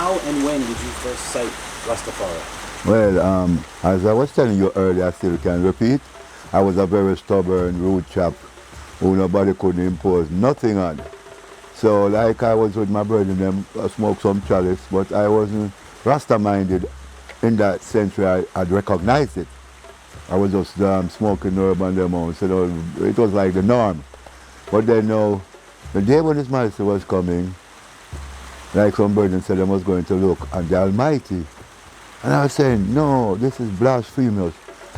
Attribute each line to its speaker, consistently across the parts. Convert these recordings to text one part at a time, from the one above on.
Speaker 1: how and when did you first sight Rastafari?
Speaker 2: Well, as I was telling you earlier, I still can repeat. I was a very stubborn, rude chap who nobody could impose nothing on. So like I was with my brother and them, I smoked some chalice, but I wasn't Rasta-minded in that sense where I'd recognized it. I was just smoking herb on them own, so it was like the norm. But then now, the day when this master was coming, like some brethren said, I was going to look at the Almighty. And I was saying, no, this is blasphemous.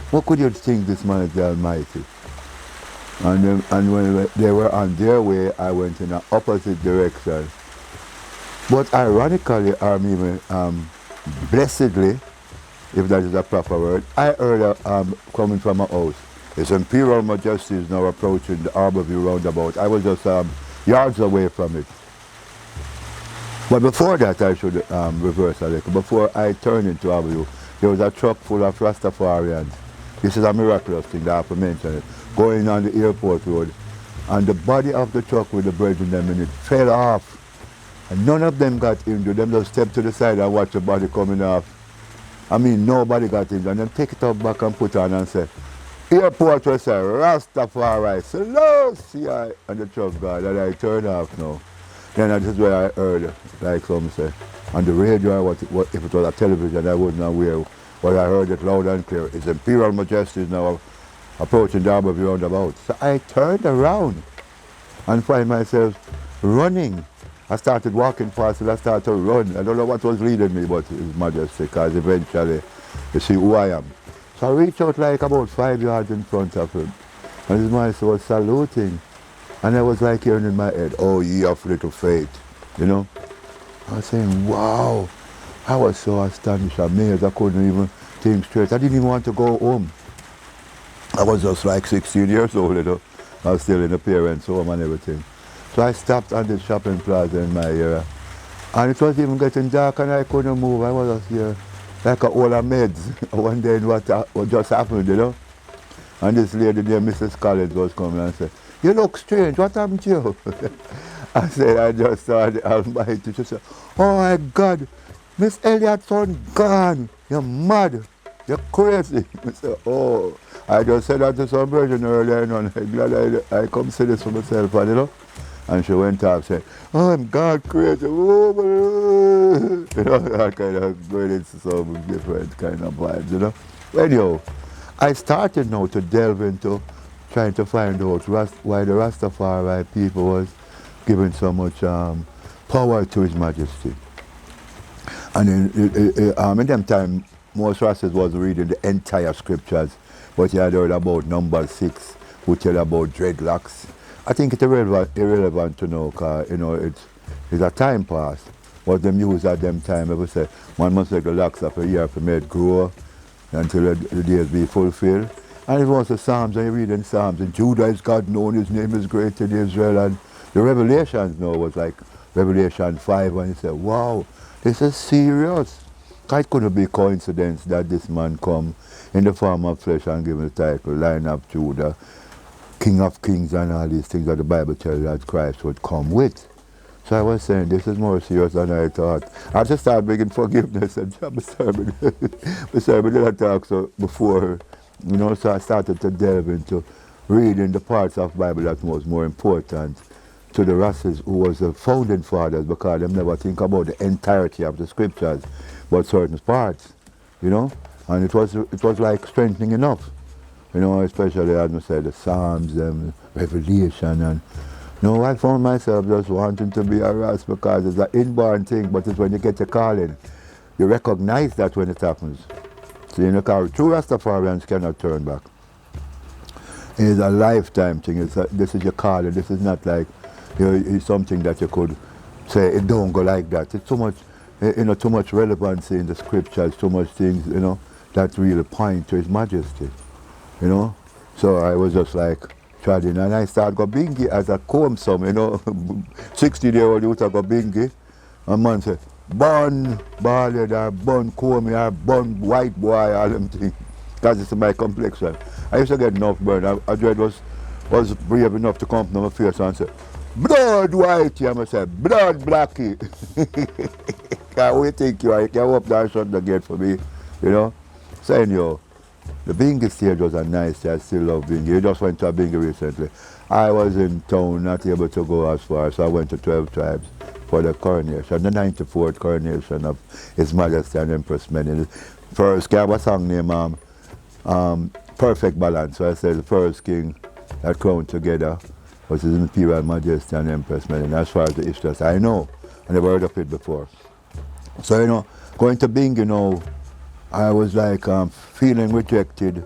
Speaker 2: What could you think this man is the Almighty? And when they were on their way, I went in an opposite direction. But ironically, or maybe blessedly, if that is a proper word, I heard coming from my house. His Imperial Majesty is now approaching the Harborview roundabout. I was just yards away from it. But before that, I should reverse a little. Before I turned into Harborview, there was a truck full of Rastafarians. This is a miraculous thing that I have to mention it. Going on the airport road, and the body of the truck with the bread in them in it fell off. And none of them got injured. Them just stepped to the side and watch the body coming off. I mean, nobody got injured. And then take it up back and put on and say, airport will say, Rastafari, Selassie, and the truck gone. And I turned off now. Then that is where I heard, like some say, on the radio, if it was a television, I wouldn't know where, but I heard it loud and clear. His Imperial Majesty is now approaching the Harborview roundabout. So I turned around and find myself running. I started walking fast and I started to run. I don't know what was leading me, but His Majesty, because eventually you see who I am. So I reached out like about 5 yards in front of him. And His Majesty was saluting. And I was like hearing in my head, oh, ye of little faith, you know. I was saying, wow. I was so astonished, amazed, I couldn't even think straight. I didn't even want to go home. I was just like 16 years old, you know. I was still in the parents' home and everything. So I stopped on this shopping plaza in my area. And it was even getting dark and I couldn't move. I was just here like a old maids, wondering what just happened, you know. And this lady there, Mrs. Collins, was coming and said, you look strange, what happened to you? I said, I just saw the Almighty. She said, oh my God, Miss Elliott's son gone. You're mad. You're crazy. I said, oh. I just said that to some virgin earlier and I'm glad I come see this for myself, you know. And she went off saying, oh, I'm God crazy. You know, that kind of going into some different kind of vibes, you know. Anyhow, I started now to delve into trying to find out why the Rastafari people was giving so much power to His Majesty. And in them time, most Rastas was reading the entire scriptures, but you had heard about number 6, who tell about dreadlocks. I think it's irrelevant to know, because, you know, it's a time pass. What them use at them time, ever say, one must take the locks of a year to make it grow until the days be fulfilled. And it was the Psalms, and you read in Psalms, and Judah is God known, His name is great in Israel, and the Revelations now was like Revelation 5, and you say, wow, this is serious. It couldn't be coincidence that this man come in the form of flesh and give him the title, Lion of Judah, King of Kings, and all these things that the Bible tells that Christ would come with. So I was saying, this is more serious than I thought. I just started begging forgiveness, and I started to talk so before. You know, so I started to delve into reading the parts of the Bible that was more important to the Rastas who was the founding fathers, because they never think about the entirety of the scriptures, but certain parts, you know. And it was like strengthening enough, you know, especially as I said, the Psalms and Revelation. And you know, I found myself just wanting to be a Ras because it's an inborn thing, but it's when you get your calling, you recognize that when it happens. So, you know, true Rastafarians cannot turn back. It's a lifetime thing. This is your calling. This is not like, you know, it's something that you could say, it don't go like that. It's too much, you know, too much relevancy in the scriptures, too much things, you know, that really point to His Majesty, you know. So I was just like treading, and I started go bingy as a comb some, you know, 60-year-old youth go bingy, and man said, bun bald or bun comb or bun white boy, all them things, because it's my complexion. I used to get enough burn. I dread was brave enough to come to my face and say, blood white, I must say, blood blacky. Who you think you are? You can open there and shut the gate for me, you know? So anyhow, the Bingy stage was a nice stage. I still love Bingy. You just went to a Bingy recently. I was in town, not able to go as far, so I went to 12 tribes for the coronation, the 94th coronation of His Majesty and Empress Many. First, I have a song named Perfect Balance. So I said the first king that crowned together was His Imperial Majesty and Empress Many. As far as the history, I know, I never heard of it before. So, you know, going to Bingy, you know, I was like feeling rejected.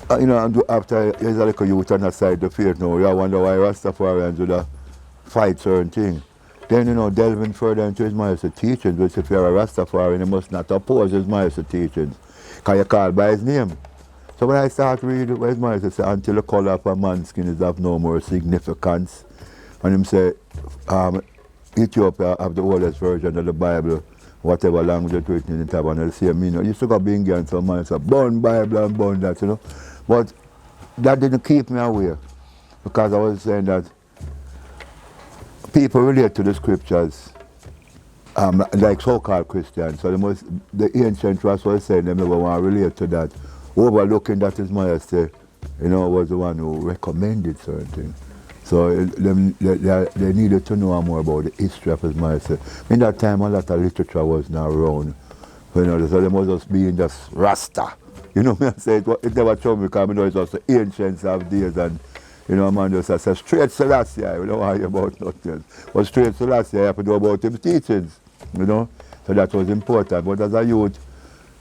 Speaker 2: You know, after there's a little youth on the side the faith now, I wonder why Rastafarians would fight certain things. Then, you know, delving further into His Majesty's teachings, which if you're a Rastafarian, you must not oppose His Majesty's teachings, because you're called by His name. So when I start reading what His Majesty said, until the colour of a man's skin is of no more significance, and him say, Ethiopia have the oldest version of the Bible, whatever language it's written in the tab, and they'll say, you know, you used to go Bingy and some man say, burn Bible and burn that, you know. But that didn't keep me away, because I was saying that people relate to the scriptures like so-called Christians. So the ancient was what saying they never want to relate to that, overlooking that His Majesty, you know, was the one who recommended certain things. So they needed to know more about the history of His Majesty. In that time, a lot of literature was not around. You know, so they must just being just Rasta. You know, I say it never showed me because I know it's just the ancients of days, and you know, man just says straight Selassie, we don't worry about nothing else. But straight Selassie, I have to know about his teachings, you know. So that was important. But as a youth,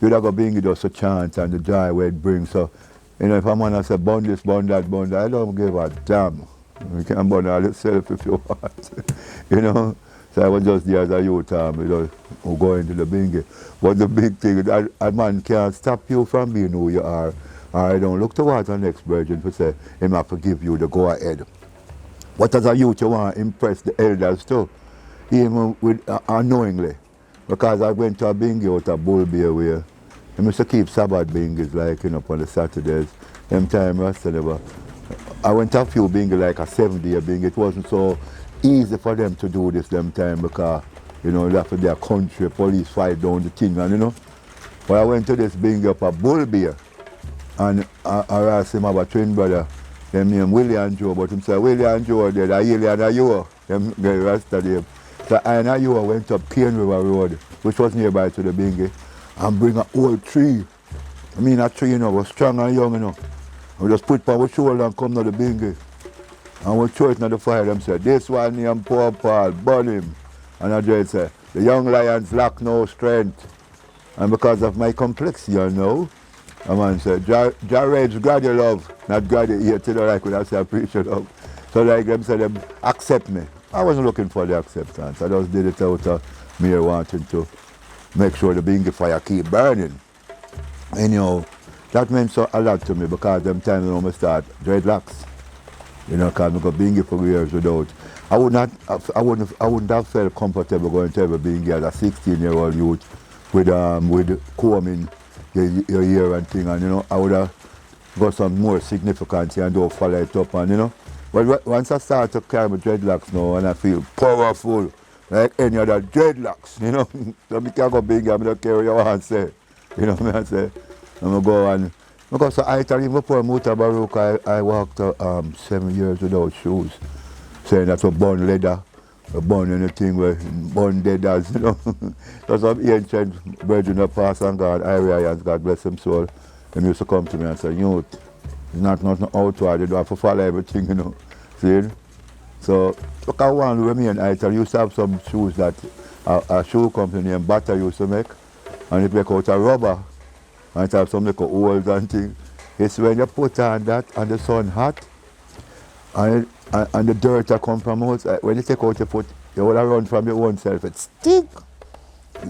Speaker 2: you'd have to bring it just a chant and the joy where it brings. So, you know, if a man has said burn this, burn that, burn that, I don't give a damn. You can burn all yourself if you want, you know. So I was just there as a youth, you know, who go into the Bingy. But the big thing, a man can't stop you from being who you are. I don't look towards the next virgin to say, him have to give you the go ahead. But as a youth, you want to impress the elders too, even with unknowingly. Because I went to a Bingy out of Bull Bay where I used to keep Sabbath Bingies, like, you know, on the Saturdays. Them time, I went to a few Bingy, like a 7-day Bingy. It wasn't so easy for them to do this them time because, you know, after their country, police fight down the thing, and you know. But I went to this Bingy up at Bull Bay, and I asked him about twin brother, them name Willie and Joe, but him said, Willie and Joe are there, the Haile and the Yo, them the rest of them. So I and Yo went up Cane River Road, which was nearby to the Bingy, and bring an old tree. I mean, a tree, you know, was strong and young, you know. We just put it on our shoulder and come to the Bingy. And we throw it in the fire, them said, this one named Poor Paul, burn him. And I just said, the young lions lack no strength. And because of my complexion, you know, a man said, Jared's grad your love, not grad your hate, you know, like when I say I preach your love. So like them said, them accept me. I wasn't looking for the acceptance. I just did it out of me wanting to make sure the Bingy fire keep burning. And you know, that meant so a lot to me because them times when I start dreadlocks. You know, because I got Bingy for years without. I wouldn't have felt comfortable going to ever Bingy as a 16-year-old youth with combing your hair and thing, and you know, I would have got some more significance and don't follow it up, and you know. But once I start to carry my dreadlocks now and I feel powerful, like any other dreadlocks, you know. So I can't go Bingy, I don't care what you want to say. You know what I say? I'm going to go and because I tell even before I moved to Baruch, I walked 7 years without shoes, saying that I burn leather, burn anything, burn deaders, you know. That's some ancient virgin of past and God, Irians, God bless them soul. They used to come to me and say, youth, it's not nothing outward, you don't have to follow everything, you know. See? So, look at one remain, I tell you, used to have some shoes that a shoe company named Butter used to make, and it make out of rubber. And it have some little holes and things. It's when you put on that and the sun hot and the dirt that come from outside, when you take out your foot, you will run from your own self. It stink.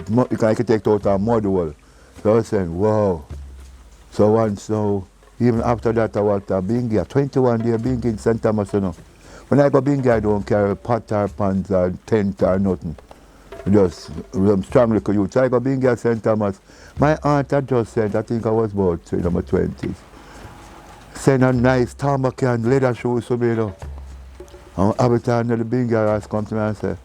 Speaker 2: You can take it out a mud hole. So I was saying, wow. So once now, even after that I went to Bingy, a 21-day Bingy in St. Thomas, you know. When I go Bingy, I don't carry pot or pants or tent or nothing. Just strong little youth. So I go Bingy at St. Thomas. My aunt had just said, I think I was about in my 20s, send a nice tarmac and leather shoes for me, you know. And every time the Bingy has come to me and say,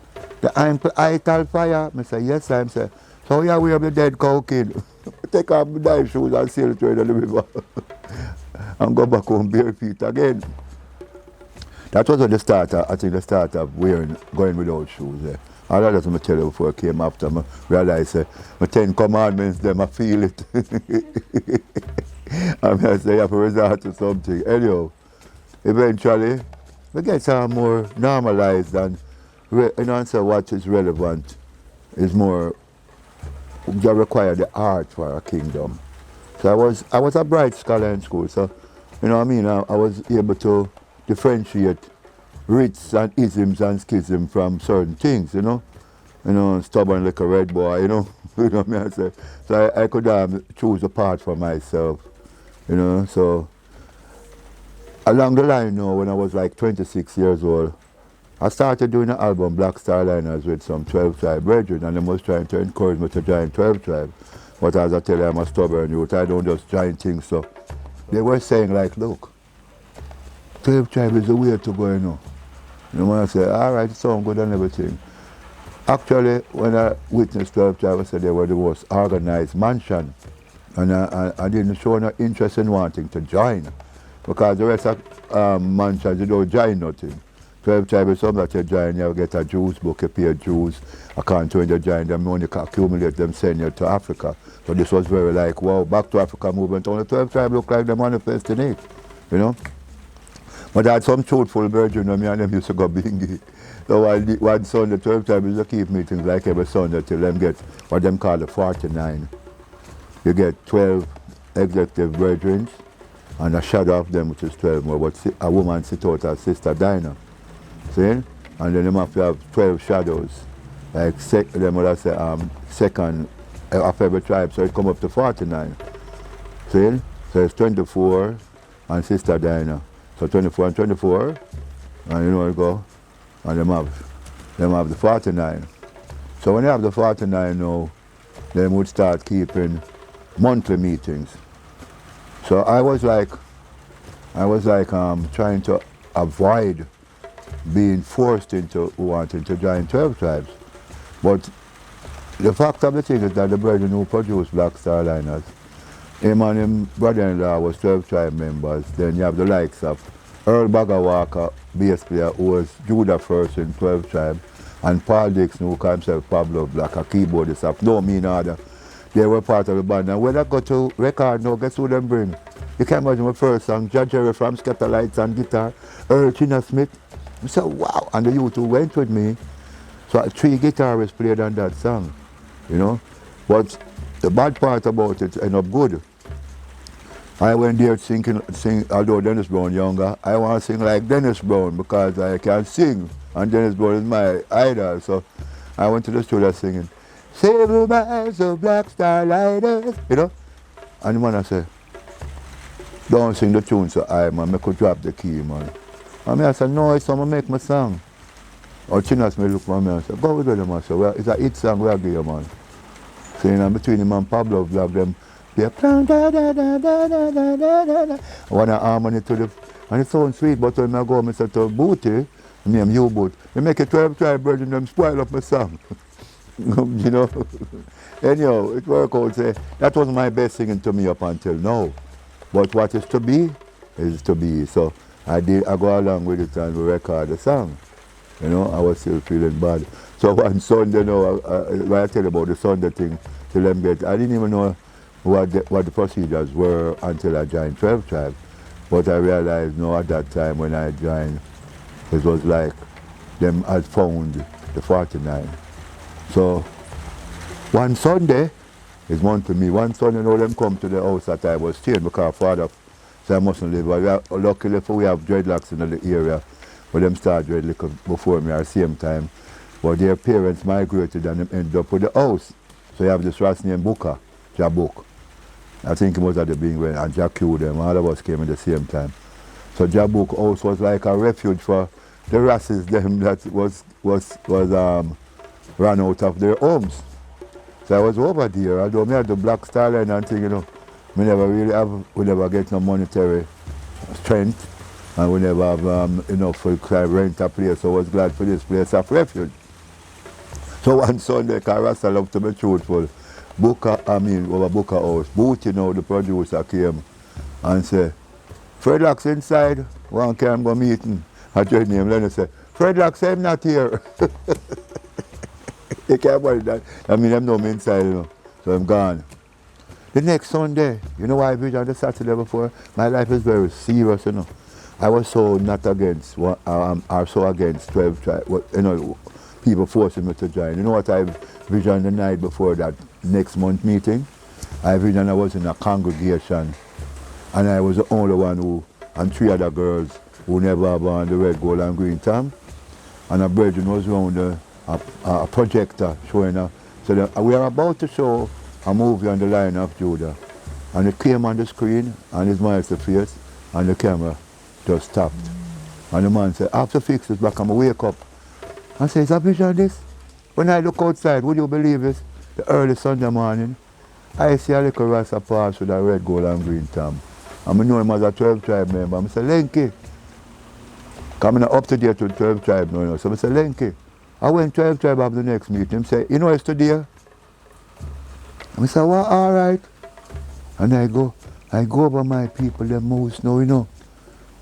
Speaker 2: The ital fire. I say, yes, I say, so yeah, we have the dead cow kid. Take off my dive shoes and sail through the river. And go back home bare feet again. That was the start, I think the start of going without shoes. All of that I tell you before I came after, I realized my 10 commandments, them I feel it. I say you have to resort to something. Anyhow, eventually, we get some more normalized and so what is relevant is more, you require the art for a kingdom. So I was a bright scholar in school, so you know what I mean, I was able to differentiate writs and isms and schism from certain things, you know, stubborn like a red boy, you know, you know what I mean, I say. So I could choose a path for myself, you know, so along the line now, when I was like 26 years old, I started doing an album, Black Star Liners, with some 12 tribe brethren, and they was trying to encourage me to join 12 tribe. But as I tell you, I'm a stubborn youth, I don't just join things, so they were saying like, look, 12 tribe is the way to go, you know. You know, when I say, all right, it sounds good and everything. Actually, when I witnessed 12 tribe, I said they were the most organized mansion. And I didn't show no interest in wanting to join. Because the rest of mansions, you don't join nothing. 12 tribe is something that you join, you get a Jews book, you pay Jews. I can't when you join them, money can accumulate them, send you to Africa. So this was very like, wow, back to Africa movement. Only 12 tribe look like the manifesting it, you know. But I had some truthful virgin of me and them used to go bingy. So one Sunday, 12 tribe used to keep meetings like every Sunday till them get what them call the 49. You get 12 executive virgins and a shadow of them, which is 12 more, but a woman sit out as Sister Dinah. See? And then them have to have 12 shadows. Like them would have say second of every tribe, so it come up to 49. See? So it's 24 and Sister Dinah. So 24 and 24, and you know it go, and them have the 49. So when you have the 49 now, they would start keeping monthly meetings. So I was like trying to avoid being forced into wanting to join 12 tribes. But the fact of the thing is that the brethren who produced Black Star Liners, him and him brother-in-law was 12 tribe members. Then you have the likes of Earl Bagawaka, bass player, who was Judah first in 12 tribe, and Paul Dixon, who called himself Pablo Black, a keyboardist of no mean order. They were part of the band. And when I got to record now, guess who them bring? You can imagine my first song, Jerry from Scatterlights and guitar, Earl China Smith. I said, wow. And the youth who went with me, so 3 guitarists played on that song, you know. But the bad part about it ended up good. I went there sing, although Dennis Brown younger, I want to sing like Dennis Brown because I can sing. And Dennis Brown is my idol, so I went to the studio singing, Several miles of Black Star Lighters, you know. And the man I said, don't sing the tune so high, man, I could drop the key, man. And I said, no, it's someone make my song. Or Chinas me look for me and say, go with them, man. So, well, it's a hit song we are give you, man. So, you know, between him and Pablo, vlog them, they da da da da da da da da. I want to harmony to the, and it sounds sweet, but when I go, I say to Booty, name U-Boot, they make a 12 tribe bird and them spoil up my song. You know? Anyhow, it worked out. Say, that was my best singing to me up until now. But what is to be, is to be. So I go along with it and we record the song. You know, I was still feeling bad. So one Sunday, when I tell you about the Sunday thing, till them get, I didn't even know what the procedures were until I joined 12 Tribe. But I realized now at that time when I joined, it was like them had found the 49. So one Sunday, it's one to me, one Sunday now them come to the house that I was staying because father said I mustn't live. Luckily we have dreadlocks in the area, but them start dreadlocks before me at the same time. But their parents migrated and them ended up with the house. So you have this rat named Booker, Jabuk. I think it was at the beginning when and Jack killed them. All of us came at the same time. So Jabuk house was like a refuge for the races them that was ran out of their homes. So I was over there, although I had the Black Star Line and thing, you know, we never get no monetary strength and we never have enough for rent a place, so I was glad for this place of refuge. So one Sunday, because Rasta love to be truthful, over Booker House, Booty now, the producer, came and said, Fredlock's inside, one can go meeting. I told him, Lennon said, Fredlock say I'm not here. They can't worry that. I mean, I'm not inside, you know, so I'm gone. The next Sunday, you know why I visioned the Saturday before? My life is very serious, you know. I was so not against, or so against 12 tribes, you know, people forcing me to join. You know what I visioned the night before that next month meeting? I visioned I was in a congregation, and I was the only one who, and 3 other girls who never born the red, gold, and green tam. And a brethren was around a projector showing so we are about to show a movie on the Lion of Judah. And it came on the screen, and his master face, and the camera just stopped. And the man said, I have to fix this back, I'm going to wake up. I said, is that vision this? When I look outside, would you believe this? The early Sunday morning, I see a little Rasta pass with a red, gold, and green tam. And I know him as a 12 tribe member. I said, Lenky. Coming up to date with 12 tribe now, you know. So I said, Lenky. I went 12 tribe up the next meeting. He said, you know it's today? I said, well, all right. And I go over my people, them mouse now, you know.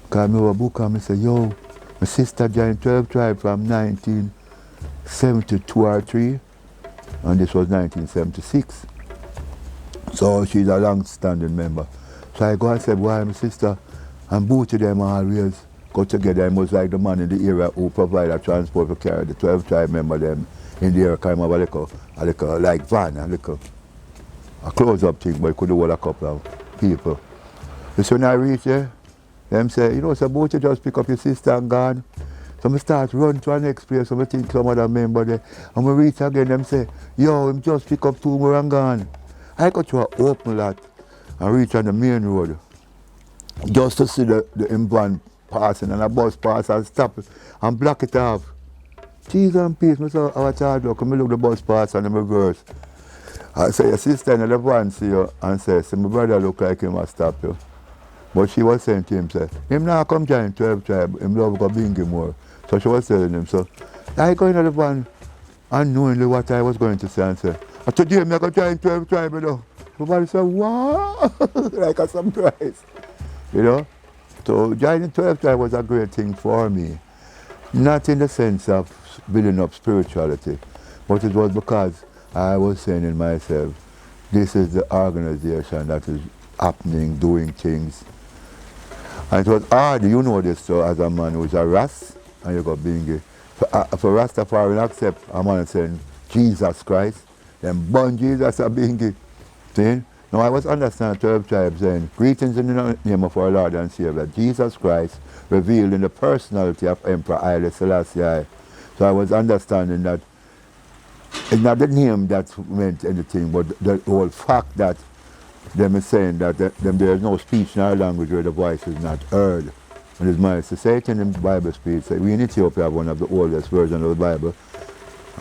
Speaker 2: Because I have a book and I say, yo, my sister joined 12 tribe from 1972 or 3, and this was 1976. So she's a long-standing member. So I go and say, why my sister and both of them always go together. I was like the man in the area who provide a transport to carry the 12 tribe member them in the area, kind of a little like van, a close-up thing, but it could hold a couple of people. So when I reach there, them say, you know, so both you just pick up your sister and gone. So I start run to the next place, so I think some other member there. And we reach again, them say, yo, him just pick up 2 more and gone. I go to an open lot and reach on the main road just to see the van passing and a bus pass and stop it and block it off. Cheese and peace, I say, our child look, I look the bus pass and the reverse. I say, your sister in the van see you and say, my brother look like him will stop you. But she was saying to him, say, him now come join 12 tribe, him love go bingy more. So she was telling him, so I go in the van unknowingly what I was going to say and say, today I'm going to join 12 tribe, you know. Everybody said, wow, like a surprise, you know. So joining 12 tribe was a great thing for me. Not in the sense of building up spirituality, but it was because I was saying in myself, this is the organization that is happening, doing things. And it was hard, you know this, so as a man who's a Ras, and you got bingy. For Rastafari accept a man saying, Jesus Christ, then born Jesus a bingy. See? Now I was understanding 12 tribes saying, greetings in the name of our Lord and Savior, Jesus Christ, revealed in the personality of Emperor Haile Selassie. So I was understanding that it's not the name that meant anything, but the whole fact that them is saying that there is no speech in our language where the voice is not heard. And his mind to say it in the Bible speech, say, we in Ethiopia have one of the oldest versions of the Bible.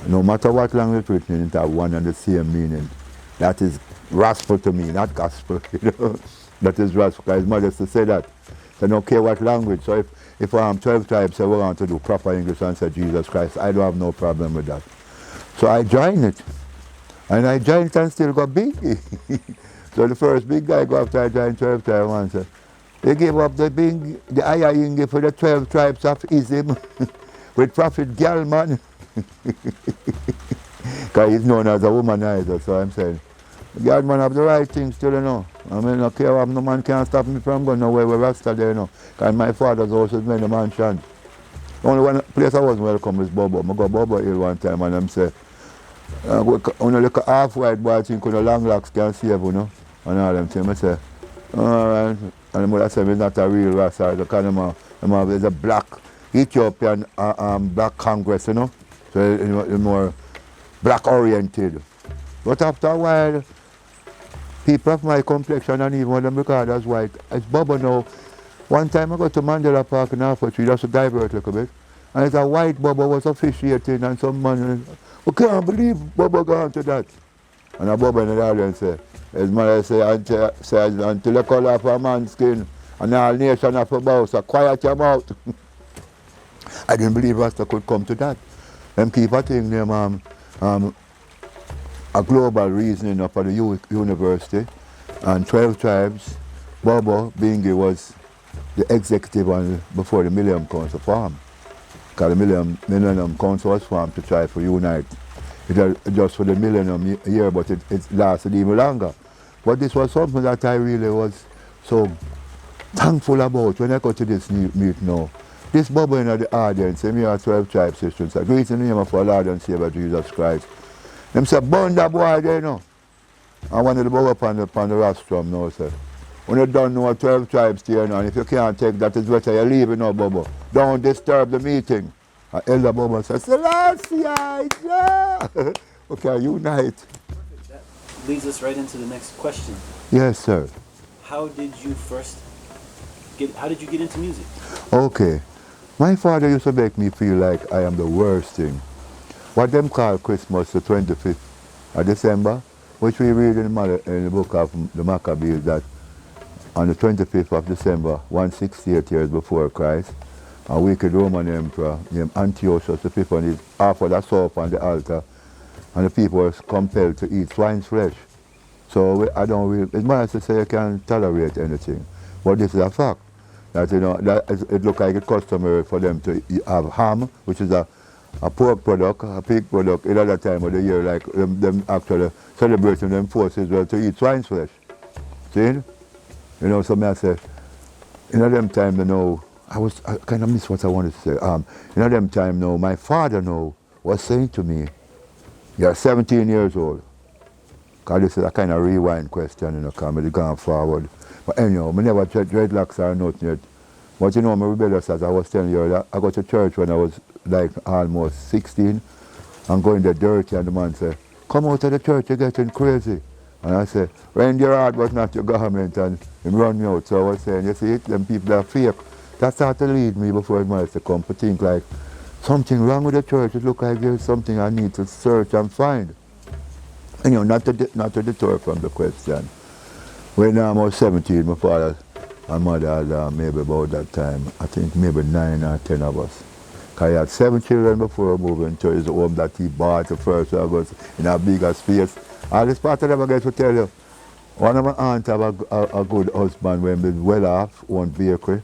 Speaker 2: No matter what language written in it, have one and the same meaning. That is gospel to me, not gospel, you know. That is gospel. His mother used to say that. So I don't care what language. So if 12 tribes say we want to do proper English and say Jesus Christ, I don't have no problem with that. So I joined it. And I joined it and still got big. So the first big guy go after I joined 12 tribes and said, they gave up the higher Inge for the 12 tribes of Ism with Prophet Galman. Because he's known as a womanizer, so I'm saying, Galman have the right thing still, you know. I mean, I care what no man can't stop me from going nowhere with Rasta there, you know. Because my father's house is many mansions. Only one place I wasn't welcome is Bobo. I go Bobo Hill one time and them say, only like a half-white boy think the long locks can save, you know. And all them things. I say, all right. And the mother said, it's not a real Rasta, because there's a black Ethiopian black Congress, you know. So it's more black-oriented. But after a while, people of my complexion and even them regard as white, it's Bobo now. One time I go to Mandela Park in Alpha-Tree, just to divert a little bit, and it's a white Bobo was officiating and some man, we can't believe Bobo gone to that. And a Bobo in the audience say, his mother say, until the color of a man's skin and all nation have a bow, so quiet your mouth. I didn't believe Rasta could come to that. Them keep a thing them a global reasoning up at the university, and 12 tribes. Bobo Bingi was the executive on before the Millennium Council formed. Because the Millennium Council was formed to try to unite. It was just for the millennium year, but it lasted even longer. But this was something that I really was so thankful about when I go to this meet now. This Bobo in the audience, me are 12 tribes sisters. I greet in the name of our Lord and Savior Jesus Christ. Them say, burn that boy there, you know. And one of the Bobo upon the rostrum now, sir. When you don't know 12 tribes here now, and if you can't take that, it's better you leave it now, Bobo. Don't disturb the meeting. And Elder Bobo says, Selassie, yeah. Okay, unite.
Speaker 1: That leads us right into the next question.
Speaker 2: Yes, sir.
Speaker 1: How did you get into music?
Speaker 2: Okay. My father used to make me feel like I am the worst thing. What them call Christmas, the 25th of December, which we read in the book of the Maccabees, that on the 25th of December, 168 years before Christ, a wicked Roman emperor named Antiochus Epiphanes offered a soap on the altar, and the people were compelled to eat swine's flesh. So I don't really, it's nice to say you can't tolerate anything, but this is a fact. That, you know, that it looked like it's customary for them to have ham, which is a pork product, a pig product, in other time of the year, like them actually celebrating them forces well to eat swine's flesh. See? You know, so I say, in them time, you know, I kind of miss what I wanted to say. In them time, you know, my father, you know, was saying to me, you're 17 years old. Because this is a kind of rewind question, you know, comedy going forward. But anyhow, I never dreadlocks or nothing yet. But you know, I'm rebellious, as I was telling you earlier. I go to church when I was like almost 16 and going there dirty, and the man said, come out of the church, you're getting crazy. And I said, rend your heart but not your garment, and him run me out. So I was saying, you see it, them people that are fake. That started to lead me before it might come to think like, something wrong with the church, it looks like there's something I need to search and find. Anyhow, not to detour from the question. When I was 17, my father and mother had maybe about that time, I think maybe 9 or 10 of us. Because he had 7 children before moving to his home that he bought the 1st of August in a bigger space. All this part of them I get to tell you, one of my aunts have a good husband when we well off, one vehicle.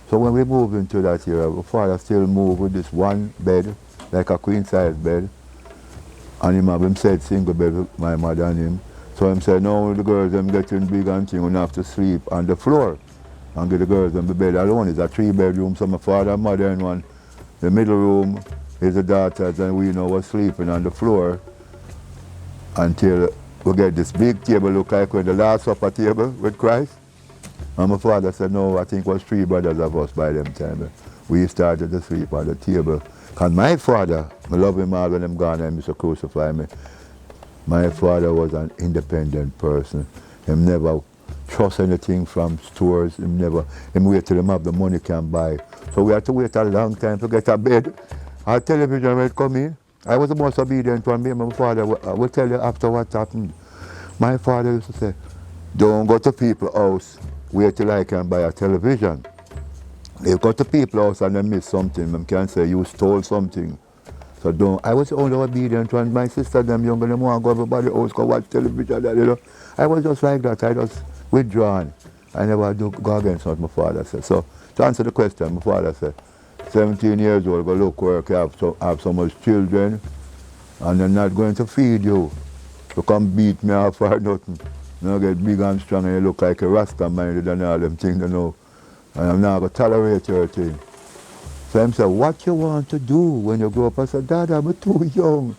Speaker 2: So when we moved into that area, my father still moved with this one bed, like a queen size bed. And him have him said single bed with my mother and him. So him said, no, the girls them getting big and thing, we have to sleep on the floor. And get the girls in the bed alone. It's a 3-bedroom, so my father and mother in one. The middle room is the daughters, and we know we're sleeping on the floor until we get this big table, look like when the Last Supper table with Christ. And my father said, no, I think it was 3 brothers of us by them time. We started to sleep on the table. Because my father, I love him all when I'm gone and he used to crucify me. My father was an independent person. He never trust anything from stores. He wait till him have the money can buy. So we had to wait a long time to get a bed. Our television would come in. I was the most obedient one. Me and my father, I will tell you after what happened. My father used to say, don't go to people's house, wait till I can buy a television. If you go to people's house and they miss something, them can say you stole something. So don't. I was the only obedient one. My sister, them younger, them want to go everybody's house, go watch television, you know. I was just like that. I just withdrawn. I never do go against what my father said. So to answer the question, my father said, 17 years old, go look work, you have so much children, and they're not going to feed you. You come beat me off or nothing. You get big and strong and you look like a Rasta minded and all them things, you know. And I'm not going to tolerate your thing. So he said, what you want to do when you grow up? I said, Dad, I'm too young.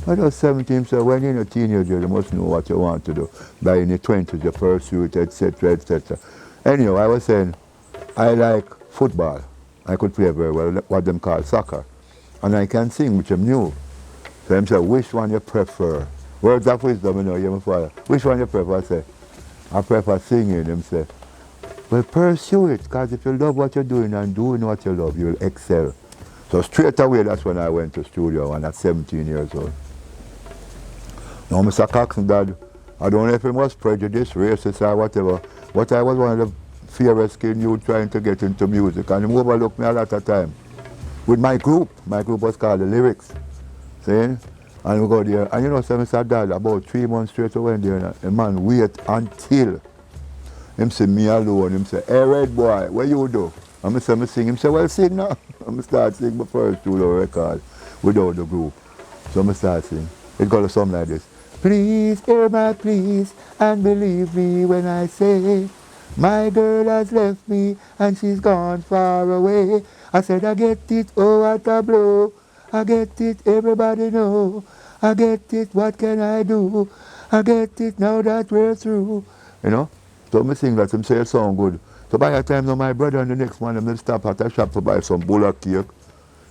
Speaker 2: I was 17, so when you're a teenager, you must know what you want to do. By in your 20s, you pursue it, etc., etc. Anyhow, I was saying, I like football. I could play very well, what them call soccer. And I can sing, which I'm new. So he said, which one you prefer? Words of wisdom, you know, you're my father. Which one you prefer? I said, I prefer singing. He said, well, pursue it, because if you love what you're doing and doing what you love, you'll excel. So straight away, that's when I went to studio, and at 17 years old. Now, Mr. Coxon, Dad, I don't know if it was prejudice, racist, or whatever, but I was one of the fairest-skinned youth trying to get into music, and he overlooked me a lot of time. With my group was called The Lyrics, see? And we go there, and you know, so Mr. Dad, about 3 months straight we went there, and the man wait until him see me alone, him say, hey red boy, what you do? And I say, me sing, him say, well sing now. And I start sing my first studio record without the group. So I start sing. It goes something like this. Please hear my pleas and believe me when I say my girl has left me and she's gone far away. I said I get it, oh what a blow. I get it, everybody know. I get it, what can I do? I get it now that we're through. You know? So I sing that, him say it sound good. So by the time now my brother and the next one, them stop at a shop to buy some bullock cake.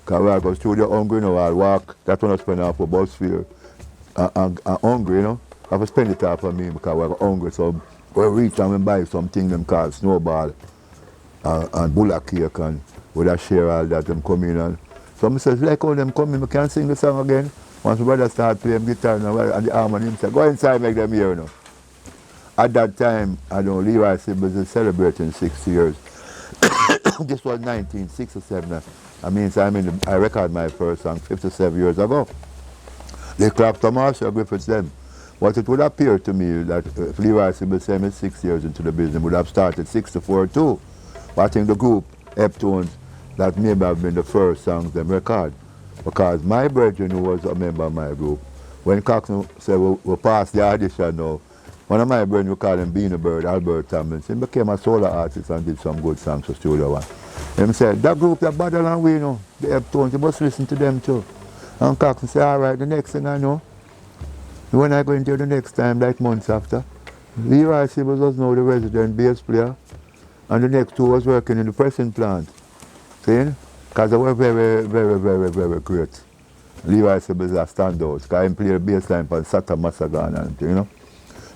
Speaker 2: Because I go studio hungry now, I'll walk. That's when I spend half a bus fare. I'm hungry, you know. I have to spend it off for me because we're hungry. So we reach and we buy something them called snowball and bullock cake, and we just share all that them come in. And so I says, like how them come in, I can sing the song again. Once my brother start playing guitar and the harmony, he said, go inside, make them hear, you know. At that time, I know Leroy Sibbles is celebrating 60 years. This was 1967. I mean, so I recorded my first song 57 years ago. They clapped to Marshall Griffiths then. But it would appear to me that if Leroy Sibbles said me 6 years into the business, would have started 64 too. But I think the group, Heptones, that maybe have been the first songs them record. Because my brethren who was a member of my group, when Coxon said we'll pass the audition now, one of my brethren, we call him Beanie Bird, Albert Tomlinson, he became a solo artist and did some good songs for Studio One. And he said, that group that Battle and we know, the Heptones, you must listen to them too. And Coxon said, all right, the next thing I know, when I go into the next time, like months after, Leroy Sibbles was now the resident bass player, and the next two was working in the pressing plant. See? Because they were very, very, very, very great. Leroy Sibbles a standout, because he played the bass line for Sata Masagan and you know.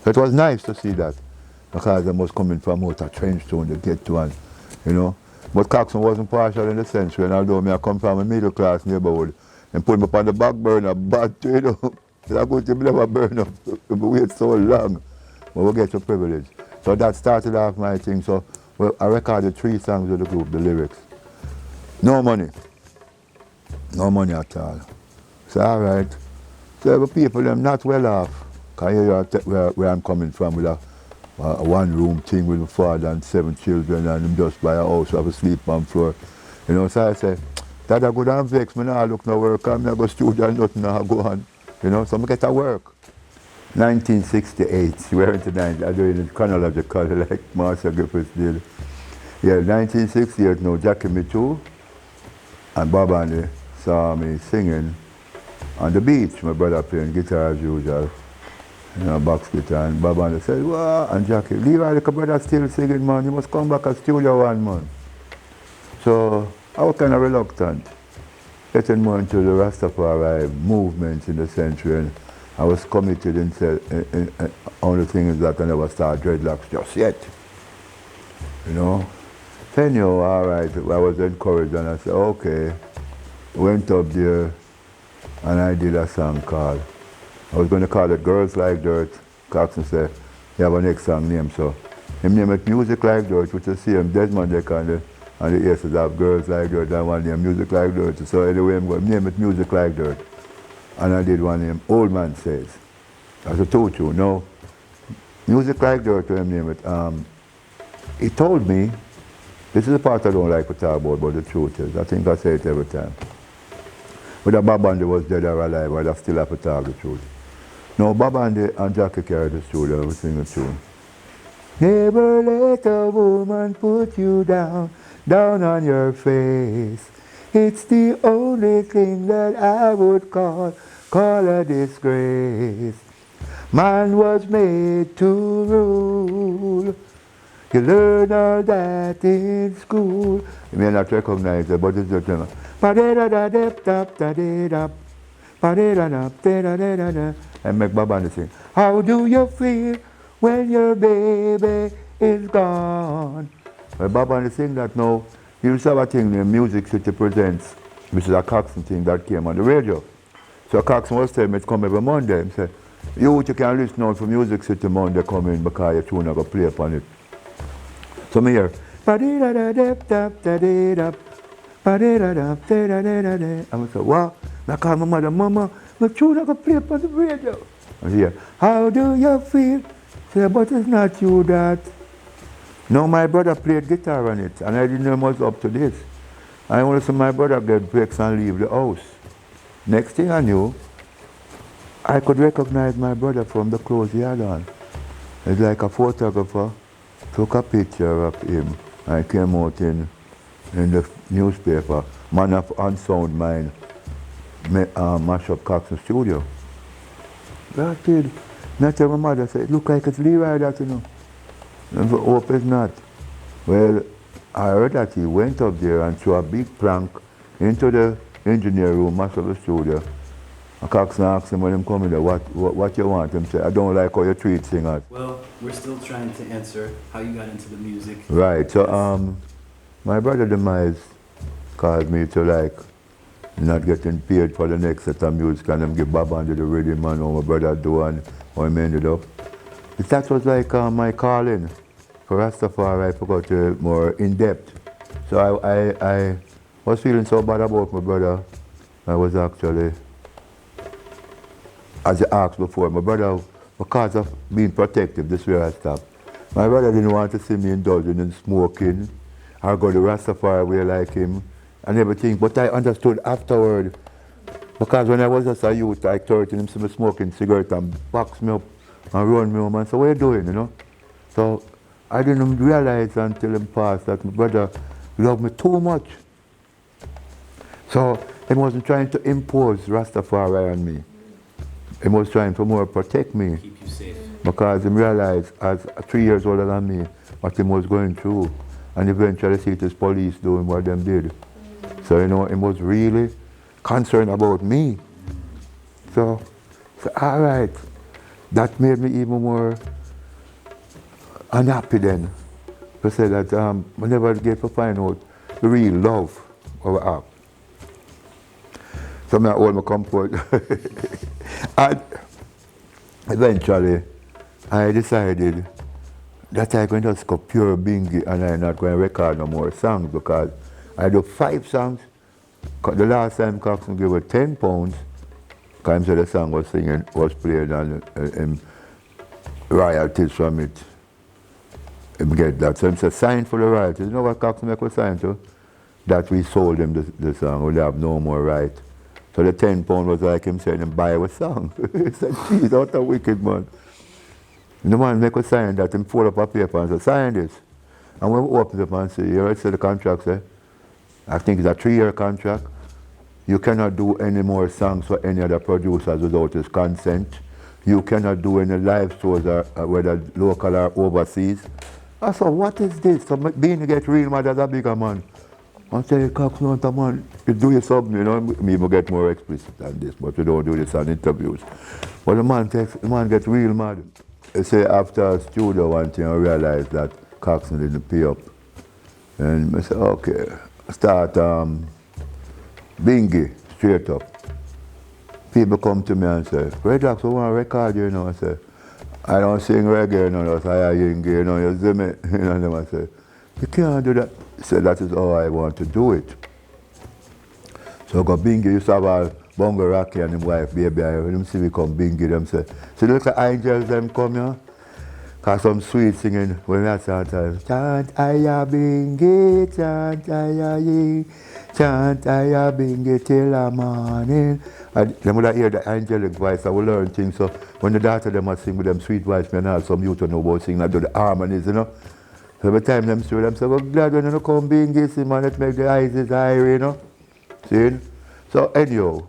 Speaker 2: So it was nice to see that, because they was coming from out of Trenchtown to get to and, you know. But Coxon wasn't partial in the sense, and although I come from a middle class neighborhood, and put me up on the back burner, bad to, you know. I go to never burn up, we wait so long, but we get the privilege. So that started off my thing, so well, I recorded 3 songs with the group, the lyrics. No money at all. So all right, so the people, them not well off. Because here where I'm coming from with a one-room thing with my father and 7 children, and them just buy a house, have a sleep on floor. You know, so I say, that I go down vex, me now look no work, I'm not go studio and nothing now go on. You know, so I get to work. 1968, we were into 90, I do it in chronological like Marshall Griffiths did. Yeah, 1968 now, Jackie me too, and Bob Andy saw me singing on the beach, my brother playing guitar as usual. You know, box guitar, and Bob Andy said, wow, and Jackie, Leroy, the brother still singing, man, you must come back at Studio One, man. So I was kind of reluctant, getting more into the Rastafari movement in the century, and I was committed and said, only thing is that I never start dreadlocks just yet. You know? Then you all right, I was encouraged and I said, okay. Went up there and I did a song called, I was going to call it Girls Like Dirt. Coxon said, you have a next song name, so he named it Music Like Dirt, which is the same Desmond Deck and the Aces have Girls Like Dirt and one name Music Like Dirt. So anyway, I'm going to name it Music Like Dirt. And I did one name, Old Man Says. As I told you, no, Music Like Dirt, to him name it. He told me, this is the part I don't like to talk about, but the truth is, I think I say it every time. Whether Bob Andy was dead or alive, I'd still have to talk the truth. No, Bob Andy and Jackie carried the studio and we sing a tune. Never let a woman put you down on your face. It's the only thing that I would call a disgrace. Man was made to rule. You learn all that in school. You may not recognize it, but it's just a and make Bob Andy sing. How do you feel when your baby is gone? Well, Bob Andy sing that now. He used to have a thing named Music City Presents, which is a Coxon thing that came on the radio. So Coxon was telling me to come every Monday. He said, you can listen out for Music City Monday coming because your tune are going to play upon it. So me hear, and I said, what? I call my mother, Mama, my tune I could play up on the radio. And here, how do you feel? Say, but it's not you that. No, my brother played guitar on it, and I didn't know it was up to this. I only saw my brother get breaks and leave the house. Next thing I knew, I could recognize my brother from the clothes he had on. It's like a photographer took a picture of him and it came out in the newspaper. Man of Unsound Mind, mash up Kingston studio. That kid, not tell my mother, said, look like it's Leroy that, you know. And I hope it's not. Well, I heard that he went up there and threw a big prank into the engineer room, mash up the studio. And Kingston asked him when he come in there, what you want? Him say, I don't like how you treat singers.
Speaker 1: Well, we're still trying to answer how you got into the music.
Speaker 2: Right, so my brother Demise caused me to like not getting paid for the next set of music and them give Bob under the rhythm and how my brother do and how I ended up. That was like my calling for Rastafari. I forgot to more in depth. So I was feeling so bad about my brother. I was actually, as you asked before, my brother, because of being protective, this is where I stopped. My brother didn't want to see me indulging in smoking or go the Rastafari way like him and everything. But I understood afterward, because when I was just a youth, I 13, him see me smoking cigarette and box me up and run me home and say, what are you doing, you know? So I didn't realize until him passed that my brother loved me too much. So he wasn't trying to impose Rastafari on me. He was trying to more protect me.
Speaker 1: Keep you safe.
Speaker 2: Because he realized, as 3 years older than me, what he was going through. And eventually see his police doing what them did. So, you know, he was really concerned about me. So all right. That made me even more unhappy then. To say that we never get to find out the real love of our app. So I hold my comfort. And eventually, I decided that I can just go pure bingy and I'm not going to record no more songs because I do 5 songs. The last time Kingston gave her £10, because the song was singing, was played and royalties from it. Him get that. So he said, sign for the royalties. You know what Kingston make us sign to? That we sold him the song, we have no more right. So the £10 was like him saying, buy a song. He said, geez, what a wicked man. And the man make us sign that, him fold up a paper and say, sign this. And when we open it up and say, you already see the contract, say, I think it's a 3-year contract. You cannot do any more songs for any other producers without his consent. You cannot do any live shows, whether local or overseas. I said, what is this? So being get real mad as a bigger man. I say, Kingston, man, you do something, you know, me will get more explicit than this, but we don't do this on interviews. But the man gets real mad. He say after studio one thing, I realized that Kingston didn't pay up. And I said, okay, start bingy, straight up. People come to me and say, Red Docs, we want to record you, you know. I say, I don't sing reggae, you know, that's I sing, you know, you see me? You know, and them I say, you can't do that. He said, that is how I want to do it. So I got bingy, used to have a Bongo Rocky and his wife, baby, when them see me come bingy, them say, see the little angels them come here? Cause some sweet singing when I start time. Chant aya bingy, chant aya ying, chant aya bingy till the morning. And them would hear the angelic voice, I will learn things. So when the daughter them are sing with them sweet voice, me and all some youth know about singing, I do the harmonies, you know. So every time them see them say, well, glad when you come bingy, see man, it make the eyes is higher, you know. See? So anyhow,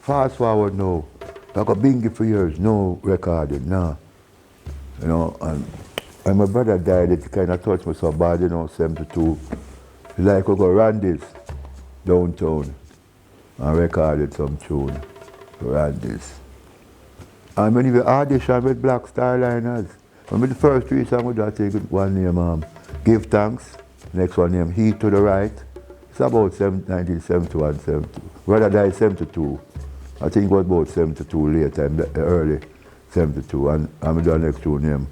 Speaker 2: fast forward now. I got bingy for years, no recording, no. You know, and my brother died, it kind of touched me so bad, you know, 72. It's like we go Randy's downtown and recorded some tune for Randy's. And when we audition with Black Starliners, when the first 3 songs we do, I take one name, Give Thanks, next one name, Heat to the Right. It's about 1971, 72. Brother died 72. I think it was about 72 later, in the early 72, and I'm the next two name,